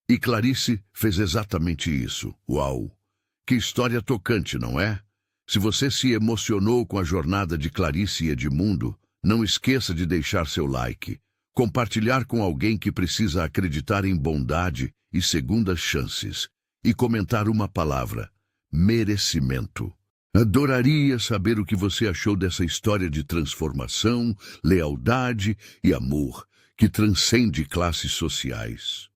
E Clarice fez exatamente isso. Uau! Que história tocante, não é? Se você se emocionou com a jornada de Clarice e Edmundo, não esqueça de deixar seu like, compartilhar com alguém que precisa acreditar em bondade e segundas chances, e comentar uma palavra: merecimento. Adoraria saber o que você achou dessa história de transformação, lealdade e amor que transcende classes sociais.